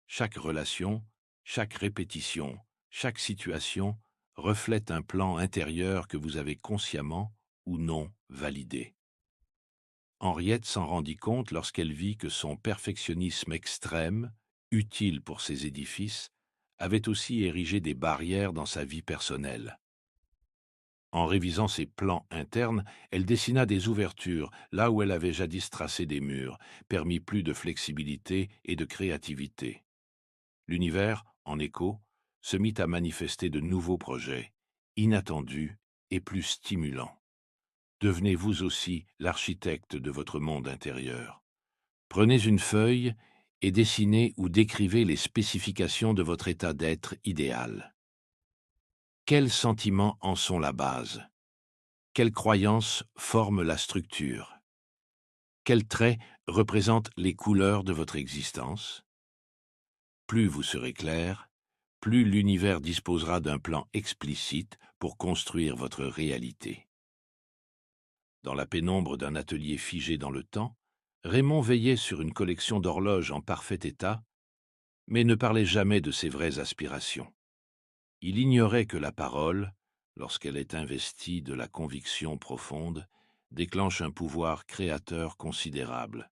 Chaque relation, chaque répétition, chaque situation reflète un plan intérieur que vous avez consciemment ou non validé. Henriette s'en rendit compte lorsqu'elle vit que son perfectionnisme extrême, utile pour ses édifices, avait aussi érigé des barrières dans sa vie personnelle. En révisant ses plans internes, elle dessina des ouvertures là où elle avait jadis tracé des murs, permis plus de flexibilité et de créativité. L'univers, en écho, se mit à manifester de nouveaux projets, inattendus et plus stimulants. Devenez vous aussi l'architecte de votre monde intérieur. Prenez une feuille et dessinez ou décrivez les spécifications de votre état d'être idéal. Quels sentiments en sont la base? Quelles croyances forment la structure? Quels traits représentent les couleurs de votre existence? Plus vous serez clair, plus l'univers disposera d'un plan explicite pour construire votre réalité. Dans la pénombre d'un atelier figé dans le temps, Raymond veillait sur une collection d'horloges en parfait état, mais ne parlait jamais de ses vraies aspirations. Il ignorait que la parole, lorsqu'elle est investie de la conviction profonde, déclenche un pouvoir créateur considérable.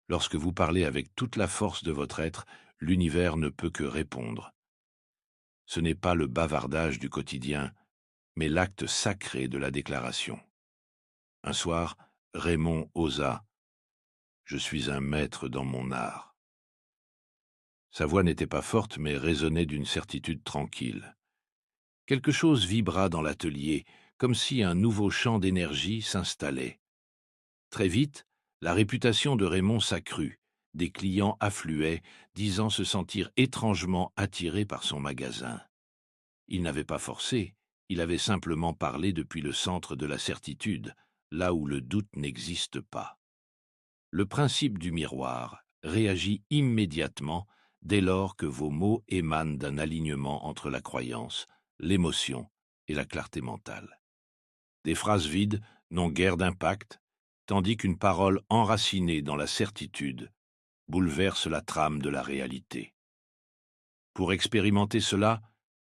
Lorsque vous parlez avec toute la force de votre être, l'univers ne peut que répondre. Ce n'est pas le bavardage du quotidien, mais l'acte sacré de la déclaration. Un soir, Raymond osa « Je suis un maître dans mon art ». Sa voix n'était pas forte, mais résonnait d'une certitude tranquille. Quelque chose vibra dans l'atelier, comme si un nouveau champ d'énergie s'installait. Très vite, la réputation de Raymond s'accrut. Des clients affluaient, disant se sentir étrangement attirés par son magasin. Il n'avait pas forcé, il avait simplement parlé depuis le centre de la certitude, là où le doute n'existe pas. Le principe du miroir réagit immédiatement dès lors que vos mots émanent d'un alignement entre la croyance, l'émotion et la clarté mentale. Des phrases vides n'ont guère d'impact, tandis qu'une parole enracinée dans la certitude bouleverse la trame de la réalité. Pour expérimenter cela,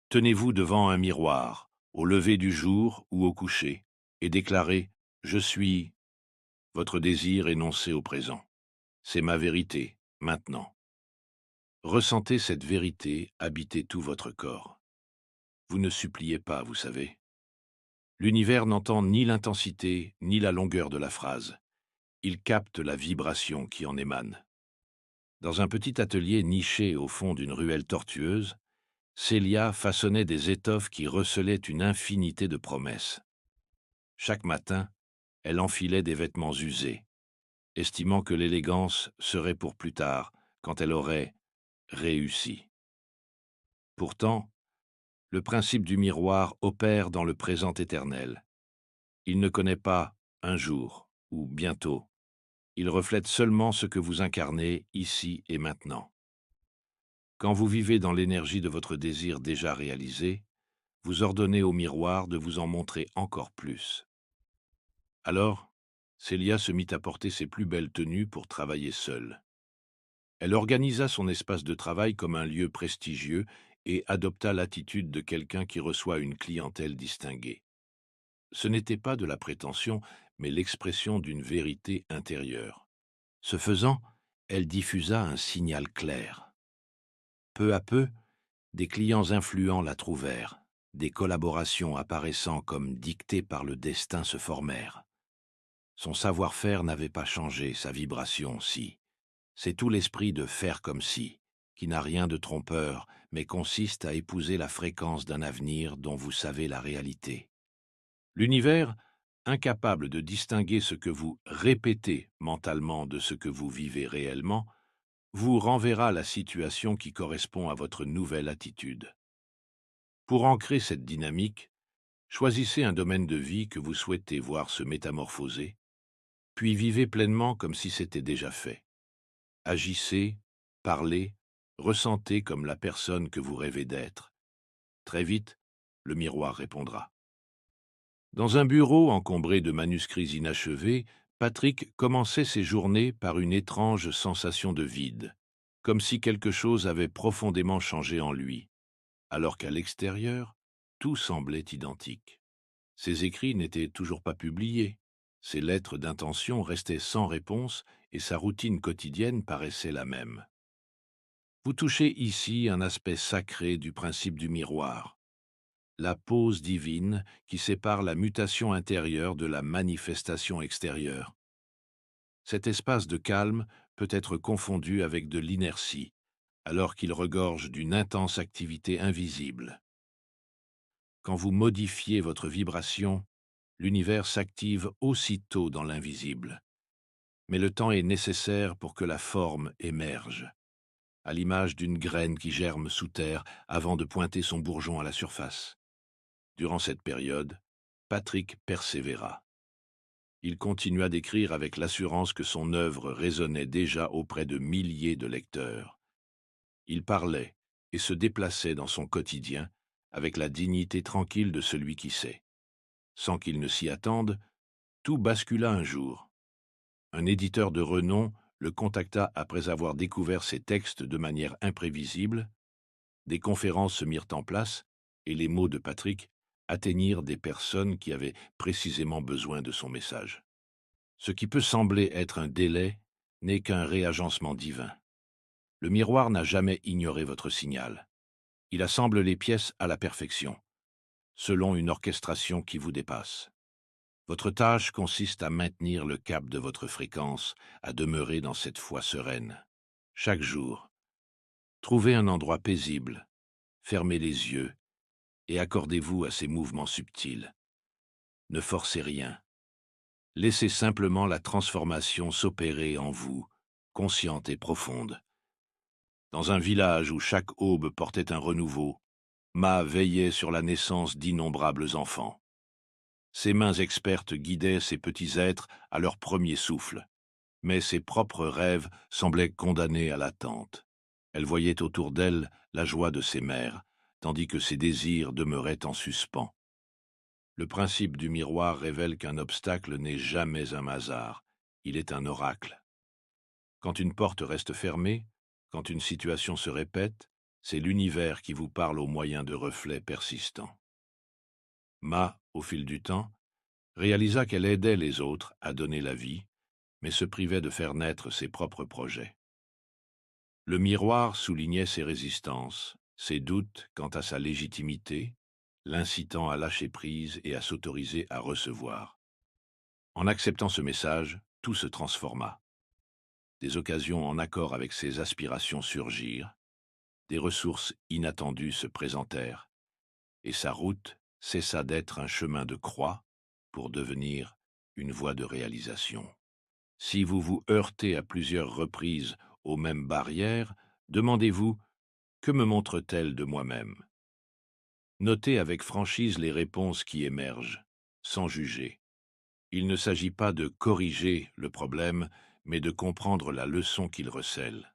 tenez-vous devant un miroir, au lever du jour ou au coucher, et déclarez « Je suis » votre désir énoncé au présent. C'est ma vérité, maintenant. Ressentez cette vérité habiter tout votre corps. Vous ne suppliez pas, vous savez. L'univers n'entend ni l'intensité ni la longueur de la phrase. Il capte la vibration qui en émane. Dans un petit atelier niché au fond d'une ruelle tortueuse, Célia façonnait des étoffes qui recelaient une infinité de promesses. Chaque matin, elle enfilait des vêtements usés, estimant que l'élégance serait pour plus tard, quand elle aurait réussi. Pourtant, le principe du miroir opère dans le présent éternel. Il ne connaît pas un jour ou bientôt. Il reflète seulement ce que vous incarnez ici et maintenant. Quand vous vivez dans l'énergie de votre désir déjà réalisé, vous ordonnez au miroir de vous en montrer encore plus. Alors, Célia se mit à porter ses plus belles tenues pour travailler seule. Elle organisa son espace de travail comme un lieu prestigieux et adopta l'attitude de quelqu'un qui reçoit une clientèle distinguée. Ce n'était pas de la prétention, mais l'expression d'une vérité intérieure. Ce faisant, elle diffusa un signal clair. Peu à peu, des clients influents la trouvèrent, des collaborations apparaissant comme dictées par le destin se formèrent. Son savoir-faire n'avait pas changé, sa vibration, si. C'est tout l'esprit de faire comme si, qui n'a rien de trompeur, mais consiste à épouser la fréquence d'un avenir dont vous savez la réalité. L'univers, incapable de distinguer ce que vous répétez mentalement de ce que vous vivez réellement, vous renverra la situation qui correspond à votre nouvelle attitude. Pour ancrer cette dynamique, choisissez un domaine de vie que vous souhaitez voir se métamorphoser, puis vivez pleinement comme si c'était déjà fait. Agissez, parlez, ressentez comme la personne que vous rêvez d'être. Très vite, le miroir répondra. Dans un bureau encombré de manuscrits inachevés, Patrick commençait ses journées par une étrange sensation de vide, comme si quelque chose avait profondément changé en lui, alors qu'à l'extérieur, tout semblait identique. Ses écrits n'étaient toujours pas publiés, ses lettres d'intention restaient sans réponse et sa routine quotidienne paraissait la même. Vous touchez ici un aspect sacré du principe du miroir, la pause divine qui sépare la mutation intérieure de la manifestation extérieure. Cet espace de calme peut être confondu avec de l'inertie, alors qu'il regorge d'une intense activité invisible. Quand vous modifiez votre vibration, l'univers s'active aussitôt dans l'invisible. Mais le temps est nécessaire pour que la forme émerge, à l'image d'une graine qui germe sous terre avant de pointer son bourgeon à la surface. Durant cette période, Patrick persévéra. Il continua d'écrire avec l'assurance que son œuvre résonnait déjà auprès de milliers de lecteurs. Il parlait et se déplaçait dans son quotidien avec la dignité tranquille de celui qui sait. Sans qu'il ne s'y attende, tout bascula un jour. Un éditeur de renom le contacta après avoir découvert ses textes de manière imprévisible. Des conférences se mirent en place et les mots de Patrick atteignirent des personnes qui avaient précisément besoin de son message. Ce qui peut sembler être un délai n'est qu'un réagencement divin. Le miroir n'a jamais ignoré votre signal. Il assemble les pièces à la perfection, selon une orchestration qui vous dépasse. Votre tâche consiste à maintenir le cap de votre fréquence, à demeurer dans cette foi sereine. Chaque jour, trouvez un endroit paisible, fermez les yeux et accordez-vous à ces mouvements subtils. Ne forcez rien. Laissez simplement la transformation s'opérer en vous, consciente et profonde. Dans un village où chaque aube portait un renouveau, Ma veillait sur la naissance d'innombrables enfants. Ses mains expertes guidaient ces petits êtres à leur premier souffle, mais ses propres rêves semblaient condamnés à l'attente. Elle voyait autour d'elle la joie de ses mères, tandis que ses désirs demeuraient en suspens. Le principe du miroir révèle qu'un obstacle n'est jamais un hasard, il est un oracle. Quand une porte reste fermée, quand une situation se répète, c'est l'univers qui vous parle au moyen de reflets persistants. Ma, au fil du temps, réalisa qu'elle aidait les autres à donner la vie, mais se privait de faire naître ses propres projets. Le miroir soulignait ses résistances, ses doutes quant à sa légitimité, l'incitant à lâcher prise et à s'autoriser à recevoir. En acceptant ce message, tout se transforma. Des occasions en accord avec ses aspirations surgirent, des ressources inattendues se présentèrent, et sa route cessa d'être un chemin de croix pour devenir une voie de réalisation. Si vous vous heurtez à plusieurs reprises aux mêmes barrières, demandez-vous: que me montre-t-elle de moi-même? Notez avec franchise les réponses qui émergent, sans juger. Il ne s'agit pas de corriger le problème, mais de comprendre la leçon qu'il recèle.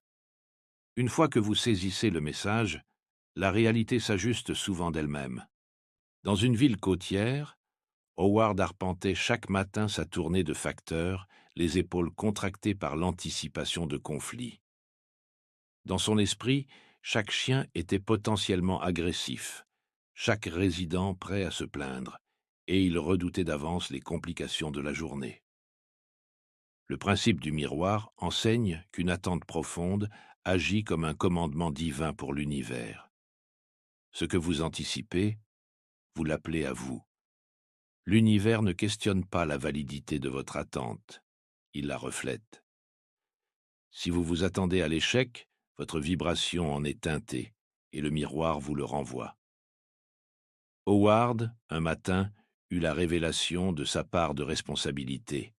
Une fois que vous saisissez le message, la réalité s'ajuste souvent d'elle-même. Dans une ville côtière, Howard arpentait chaque matin sa tournée de facteur, les épaules contractées par l'anticipation de conflits. Dans son esprit, chaque chien était potentiellement agressif, chaque résident prêt à se plaindre, et il redoutait d'avance les complications de la journée. Le principe du miroir enseigne qu'une attente profonde agit comme un commandement divin pour l'univers. Ce que vous anticipez, vous l'appelez à vous. L'univers ne questionne pas la validité de votre attente, il la reflète. Si vous vous attendez à l'échec, votre vibration en est teintée, et le miroir vous le renvoie. Howard, un matin, eut la révélation de sa part de responsabilité.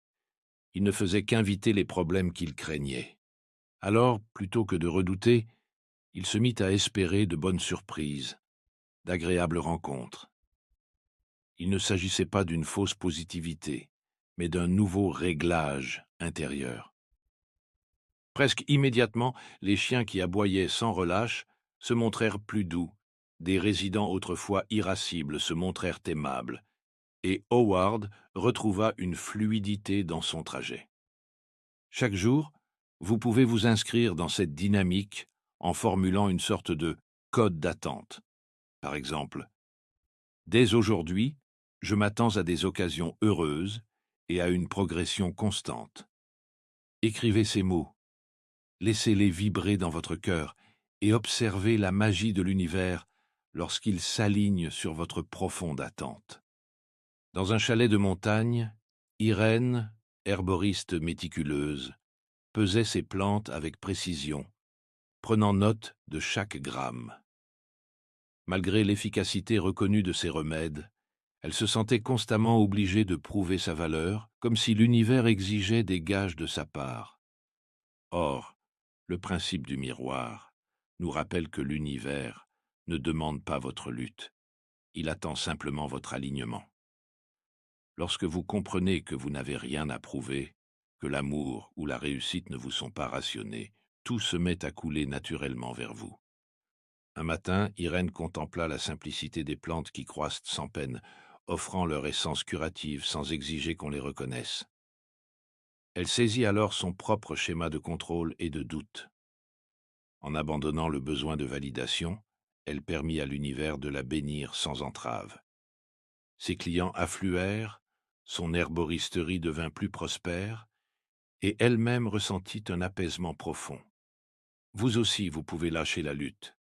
Il ne faisait qu'inviter les problèmes qu'il craignait. Alors, plutôt que de redouter, il se mit à espérer de bonnes surprises, d'agréables rencontres. Il ne s'agissait pas d'une fausse positivité, mais d'un nouveau réglage intérieur. Presque immédiatement, les chiens qui aboyaient sans relâche se montrèrent plus doux, des résidents autrefois irascibles se montrèrent aimables, et Howard retrouva une fluidité dans son trajet. Chaque jour, vous pouvez vous inscrire dans cette dynamique en formulant une sorte de code d'attente. Par exemple, « Dès aujourd'hui, je m'attends à des occasions heureuses et à une progression constante. » Écrivez ces mots, laissez-les vibrer dans votre cœur et observez la magie de l'univers lorsqu'il s'aligne sur votre profonde attente. Dans un chalet de montagne, Irène, herboriste méticuleuse, pesait ses plantes avec précision, prenant note de chaque gramme. Malgré l'efficacité reconnue de ses remèdes, elle se sentait constamment obligée de prouver sa valeur, comme si l'univers exigeait des gages de sa part. Or, le principe du miroir nous rappelle que l'univers ne demande pas votre lutte, il attend simplement votre alignement. Lorsque vous comprenez que vous n'avez rien à prouver, que l'amour ou la réussite ne vous sont pas rationnés, tout se met à couler naturellement vers vous. Un matin, Irène contempla la simplicité des plantes qui croissent sans peine, offrant leur essence curative sans exiger qu'on les reconnaisse. Elle saisit alors son propre schéma de contrôle et de doute. En abandonnant le besoin de validation, elle permit à l'univers de la bénir sans entrave. Ses clients affluèrent, son herboristerie devint plus prospère, et elle-même ressentit un apaisement profond. Vous aussi, vous pouvez lâcher la lutte.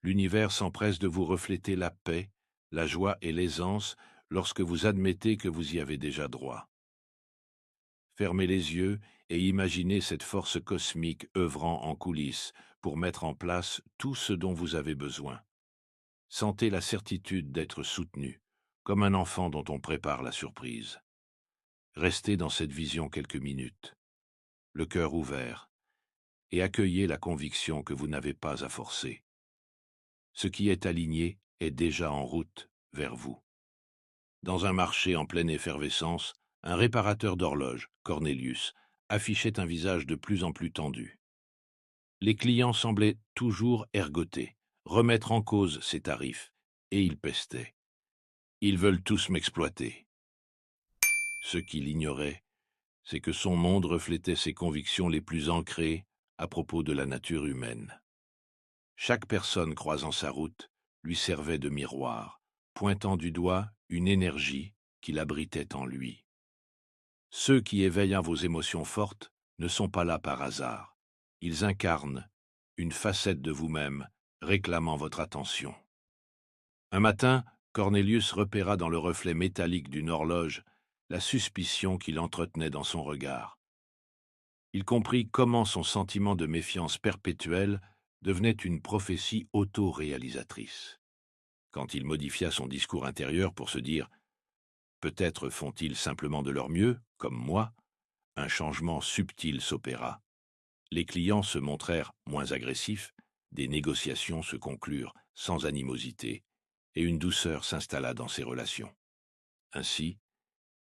L'univers s'empresse de vous refléter la paix, la joie et l'aisance lorsque vous admettez que vous y avez déjà droit. Fermez les yeux et imaginez cette force cosmique œuvrant en coulisses pour mettre en place tout ce dont vous avez besoin. Sentez la certitude d'être soutenu, comme un enfant dont on prépare la surprise. Restez dans cette vision quelques minutes, le cœur ouvert, et accueillez la conviction que vous n'avez pas à forcer. Ce qui est aligné est déjà en route vers vous. Dans un marché en pleine effervescence, un réparateur d'horloges, Cornelius, affichait un visage de plus en plus tendu. Les clients semblaient toujours ergoter, remettre en cause ses tarifs, et il pestait. Ils veulent tous m'exploiter. Ce qu'il ignorait, c'est que son monde reflétait ses convictions les plus ancrées à propos de la nature humaine. Chaque personne croisant sa route lui servait de miroir, pointant du doigt une énergie qu'il abritait en lui. Ceux qui éveillent vos émotions fortes ne sont pas là par hasard. Ils incarnent une facette de vous-même réclamant votre attention. Un matin, Cornelius repéra dans le reflet métallique d'une horloge la suspicion qu'il entretenait dans son regard. Il comprit comment son sentiment de méfiance perpétuelle devenait une prophétie auto-réalisatrice. Quand il modifia son discours intérieur pour se dire « Peut-être font-ils simplement de leur mieux, comme moi », un changement subtil s'opéra. Les clients se montrèrent moins agressifs, des négociations se conclurent sans animosité, et une douceur s'installa dans ses relations. Ainsi,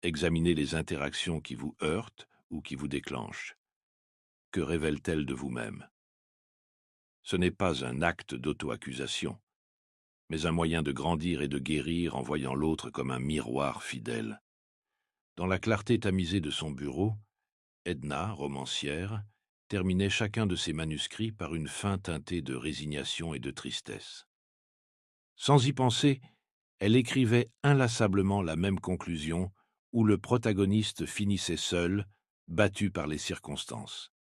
examinez les interactions qui vous heurtent ou qui vous déclenchent. Que révèlent-elles de vous-même? Ce n'est pas un acte d'auto-accusation, mais un moyen de grandir et de guérir en voyant l'autre comme un miroir fidèle. Dans la clarté tamisée de son bureau, Edna, romancière, terminait chacun de ses manuscrits par une fin teintée de résignation et de tristesse. Sans y penser, elle écrivait inlassablement la même conclusion où le protagoniste finissait seul, battu par les circonstances.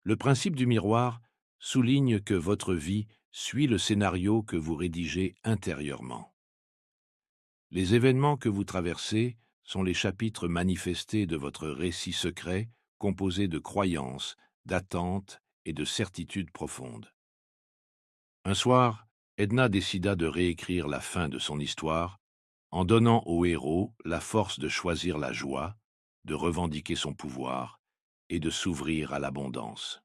Le principe du miroir souligne que votre vie suit le scénario que vous rédigez intérieurement. Les événements que vous traversez sont les chapitres manifestés de votre récit secret composé de croyances, d'attentes et de certitudes profondes. Un soir, Edna décida de réécrire la fin de son histoire en donnant au héros la force de choisir la joie, de revendiquer son pouvoir et de s'ouvrir à l'abondance.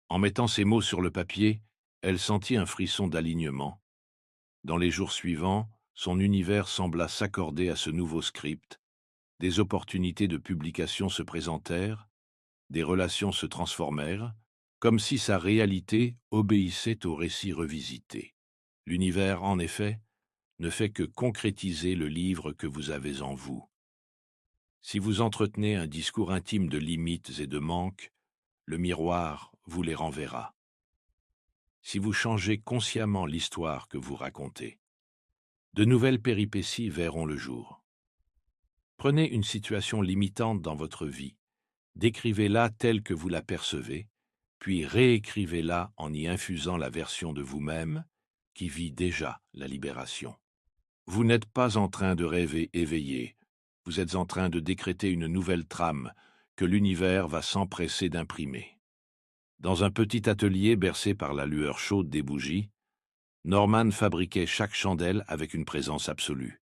En mettant ces mots sur le papier, elle sentit un frisson d'alignement. Dans les jours suivants, son univers sembla s'accorder à ce nouveau script. Des opportunités de publication se présentèrent, des relations se transformèrent, comme si sa réalité obéissait au récit revisité. L'univers, en effet, ne fait que concrétiser le livre que vous avez en vous. Si vous entretenez un discours intime de limites et de manques, le miroir vous les renverra. Si vous changez consciemment l'histoire que vous racontez, de nouvelles péripéties verront le jour. Prenez une situation limitante dans votre vie, décrivez-la telle que vous la percevez, puis réécrivez-la en y infusant la version de vous-même qui vit déjà la libération. Vous n'êtes pas en train de rêver éveillé, vous êtes en train de décréter une nouvelle trame que l'univers va s'empresser d'imprimer. Dans un petit atelier bercé par la lueur chaude des bougies, Norman fabriquait chaque chandelle avec une présence absolue.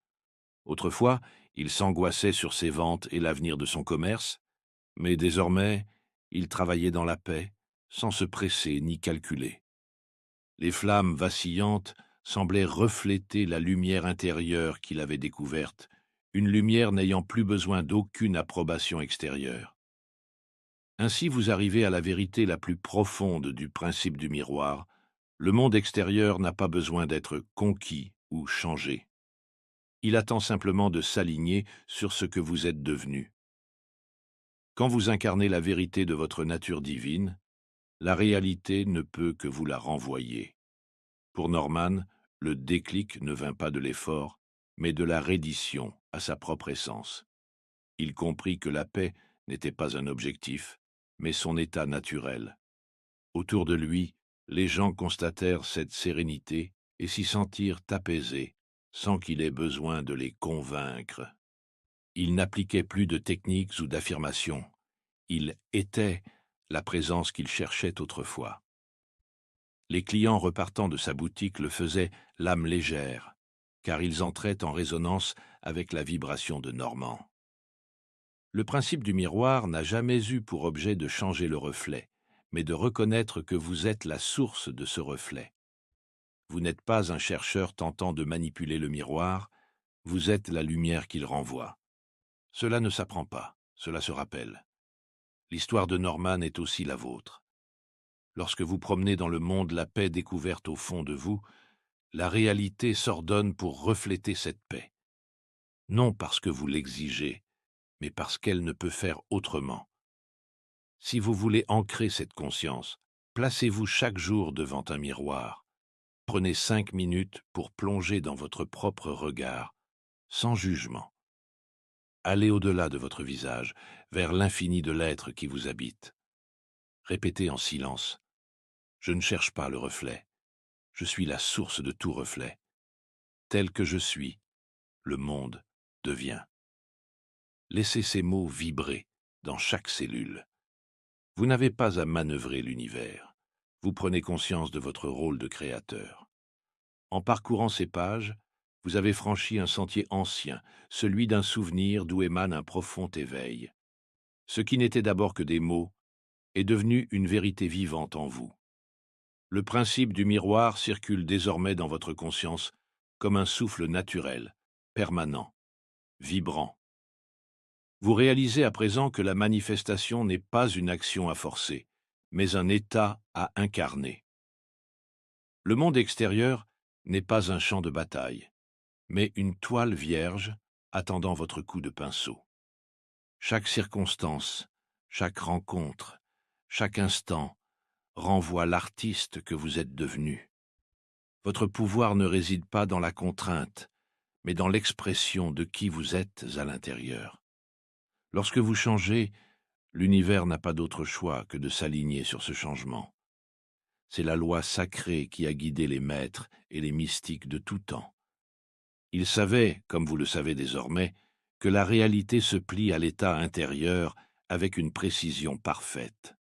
Autrefois, il s'angoissait sur ses ventes et l'avenir de son commerce, mais désormais, il travaillait dans la paix, sans se presser ni calculer. Les flammes vacillantes semblaient refléter la lumière intérieure qu'il avait découverte, une lumière n'ayant plus besoin d'aucune approbation extérieure. Ainsi vous arrivez à la vérité la plus profonde du principe du miroir. Le monde extérieur n'a pas besoin d'être conquis ou changé. Il attend simplement de s'aligner sur ce que vous êtes devenu. Quand vous incarnez la vérité de votre nature divine, la réalité ne peut que vous la renvoyer. Pour Norman, le déclic ne vint pas de l'effort, mais de la reddition à sa propre essence. Il comprit que la paix n'était pas un objectif, mais son état naturel. Autour de lui, les gens constatèrent cette sérénité et s'y sentirent apaisés, sans qu'il ait besoin de les convaincre. Il n'appliquait plus de techniques ou d'affirmations. Il était la présence qu'il cherchait autrefois. Les clients repartant de sa boutique le faisaient l'âme légère, car ils entraient en résonance avec la vibration de Normand. Le principe du miroir n'a jamais eu pour objet de changer le reflet, mais de reconnaître que vous êtes la source de ce reflet. Vous n'êtes pas un chercheur tentant de manipuler le miroir, vous êtes la lumière qu'il renvoie. Cela ne s'apprend pas, cela se rappelle. L'histoire de Norman est aussi la vôtre. Lorsque vous promenez dans le monde la paix découverte au fond de vous, la réalité s'ordonne pour refléter cette paix. Non parce que vous l'exigez, mais parce qu'elle ne peut faire autrement. Si vous voulez ancrer cette conscience, placez-vous chaque jour devant un miroir. Prenez 5 minutes pour plonger dans votre propre regard, sans jugement. Allez au-delà de votre visage, vers l'infini de l'être qui vous habite. Répétez en silence. Je ne cherche pas le reflet. Je suis la source de tout reflet. Tel que je suis, le monde devient. Laissez ces mots vibrer dans chaque cellule. Vous n'avez pas à manœuvrer l'univers. Vous prenez conscience de votre rôle de créateur. En parcourant ces pages, vous avez franchi un sentier ancien, celui d'un souvenir d'où émane un profond éveil. Ce qui n'était d'abord que des mots est devenu une vérité vivante en vous. Le principe du miroir circule désormais dans votre conscience comme un souffle naturel, permanent, vibrant. Vous réalisez à présent que la manifestation n'est pas une action à forcer, mais un état à incarner. Le monde extérieur n'est pas un champ de bataille, mais une toile vierge attendant votre coup de pinceau. Chaque circonstance, chaque rencontre, chaque instant renvoie l'artiste que vous êtes devenu. Votre pouvoir ne réside pas dans la contrainte, mais dans l'expression de qui vous êtes à l'intérieur. Lorsque vous changez, L'univers n'a pas d'autre choix que de s'aligner sur ce changement. C'est la loi sacrée qui a guidé les maîtres et les mystiques de tout temps. Ils savaient, comme vous le savez désormais, que la réalité se plie à l'état intérieur avec une précision parfaite.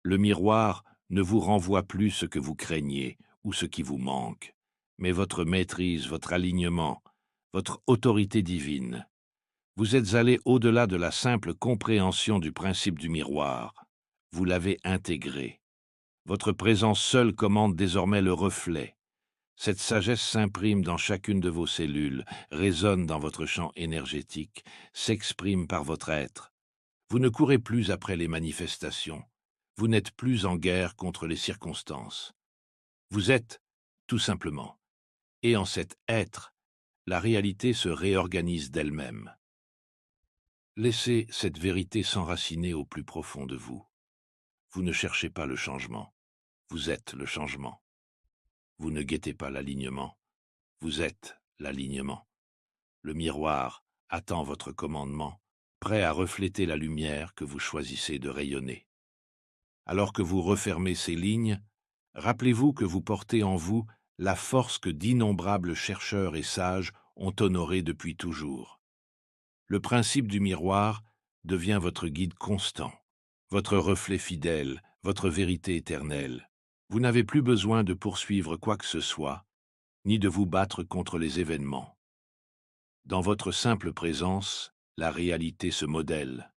Le miroir ne vous renvoie plus ce que vous craignez ou ce qui vous manque, mais votre maîtrise, votre alignement, votre autorité divine. Vous êtes allé au-delà de la simple compréhension du principe du miroir. Vous l'avez intégré. Votre présence seule commande désormais le reflet. Cette sagesse s'imprime dans chacune de vos cellules, résonne dans votre champ énergétique, s'exprime par votre être. Vous ne courez plus après les manifestations. Vous n'êtes plus en guerre contre les circonstances. Vous êtes, tout simplement. Et en cet être, la réalité se réorganise d'elle-même. Laissez cette vérité s'enraciner au plus profond de vous. Vous ne cherchez pas le changement. Vous êtes le changement. Vous ne guettez pas l'alignement. Vous êtes l'alignement. Le miroir attend votre commandement, prêt à refléter la lumière que vous choisissez de rayonner. Alors que vous refermez ces lignes, rappelez-vous que vous portez en vous la force que d'innombrables chercheurs et sages ont honorée depuis toujours. Le principe du miroir devient votre guide constant, votre reflet fidèle, votre vérité éternelle. Vous n'avez plus besoin de poursuivre quoi que ce soit, ni de vous battre contre les événements. Dans votre simple présence, la réalité se modèle.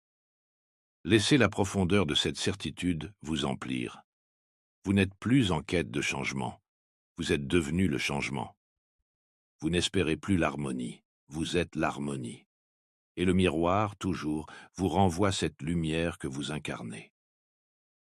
Laissez la profondeur de cette certitude vous emplir. Vous n'êtes plus en quête de changement. Vous êtes devenu le changement. Vous n'espérez plus l'harmonie. Vous êtes l'harmonie. Et le miroir, toujours, vous renvoie cette lumière que vous incarnez.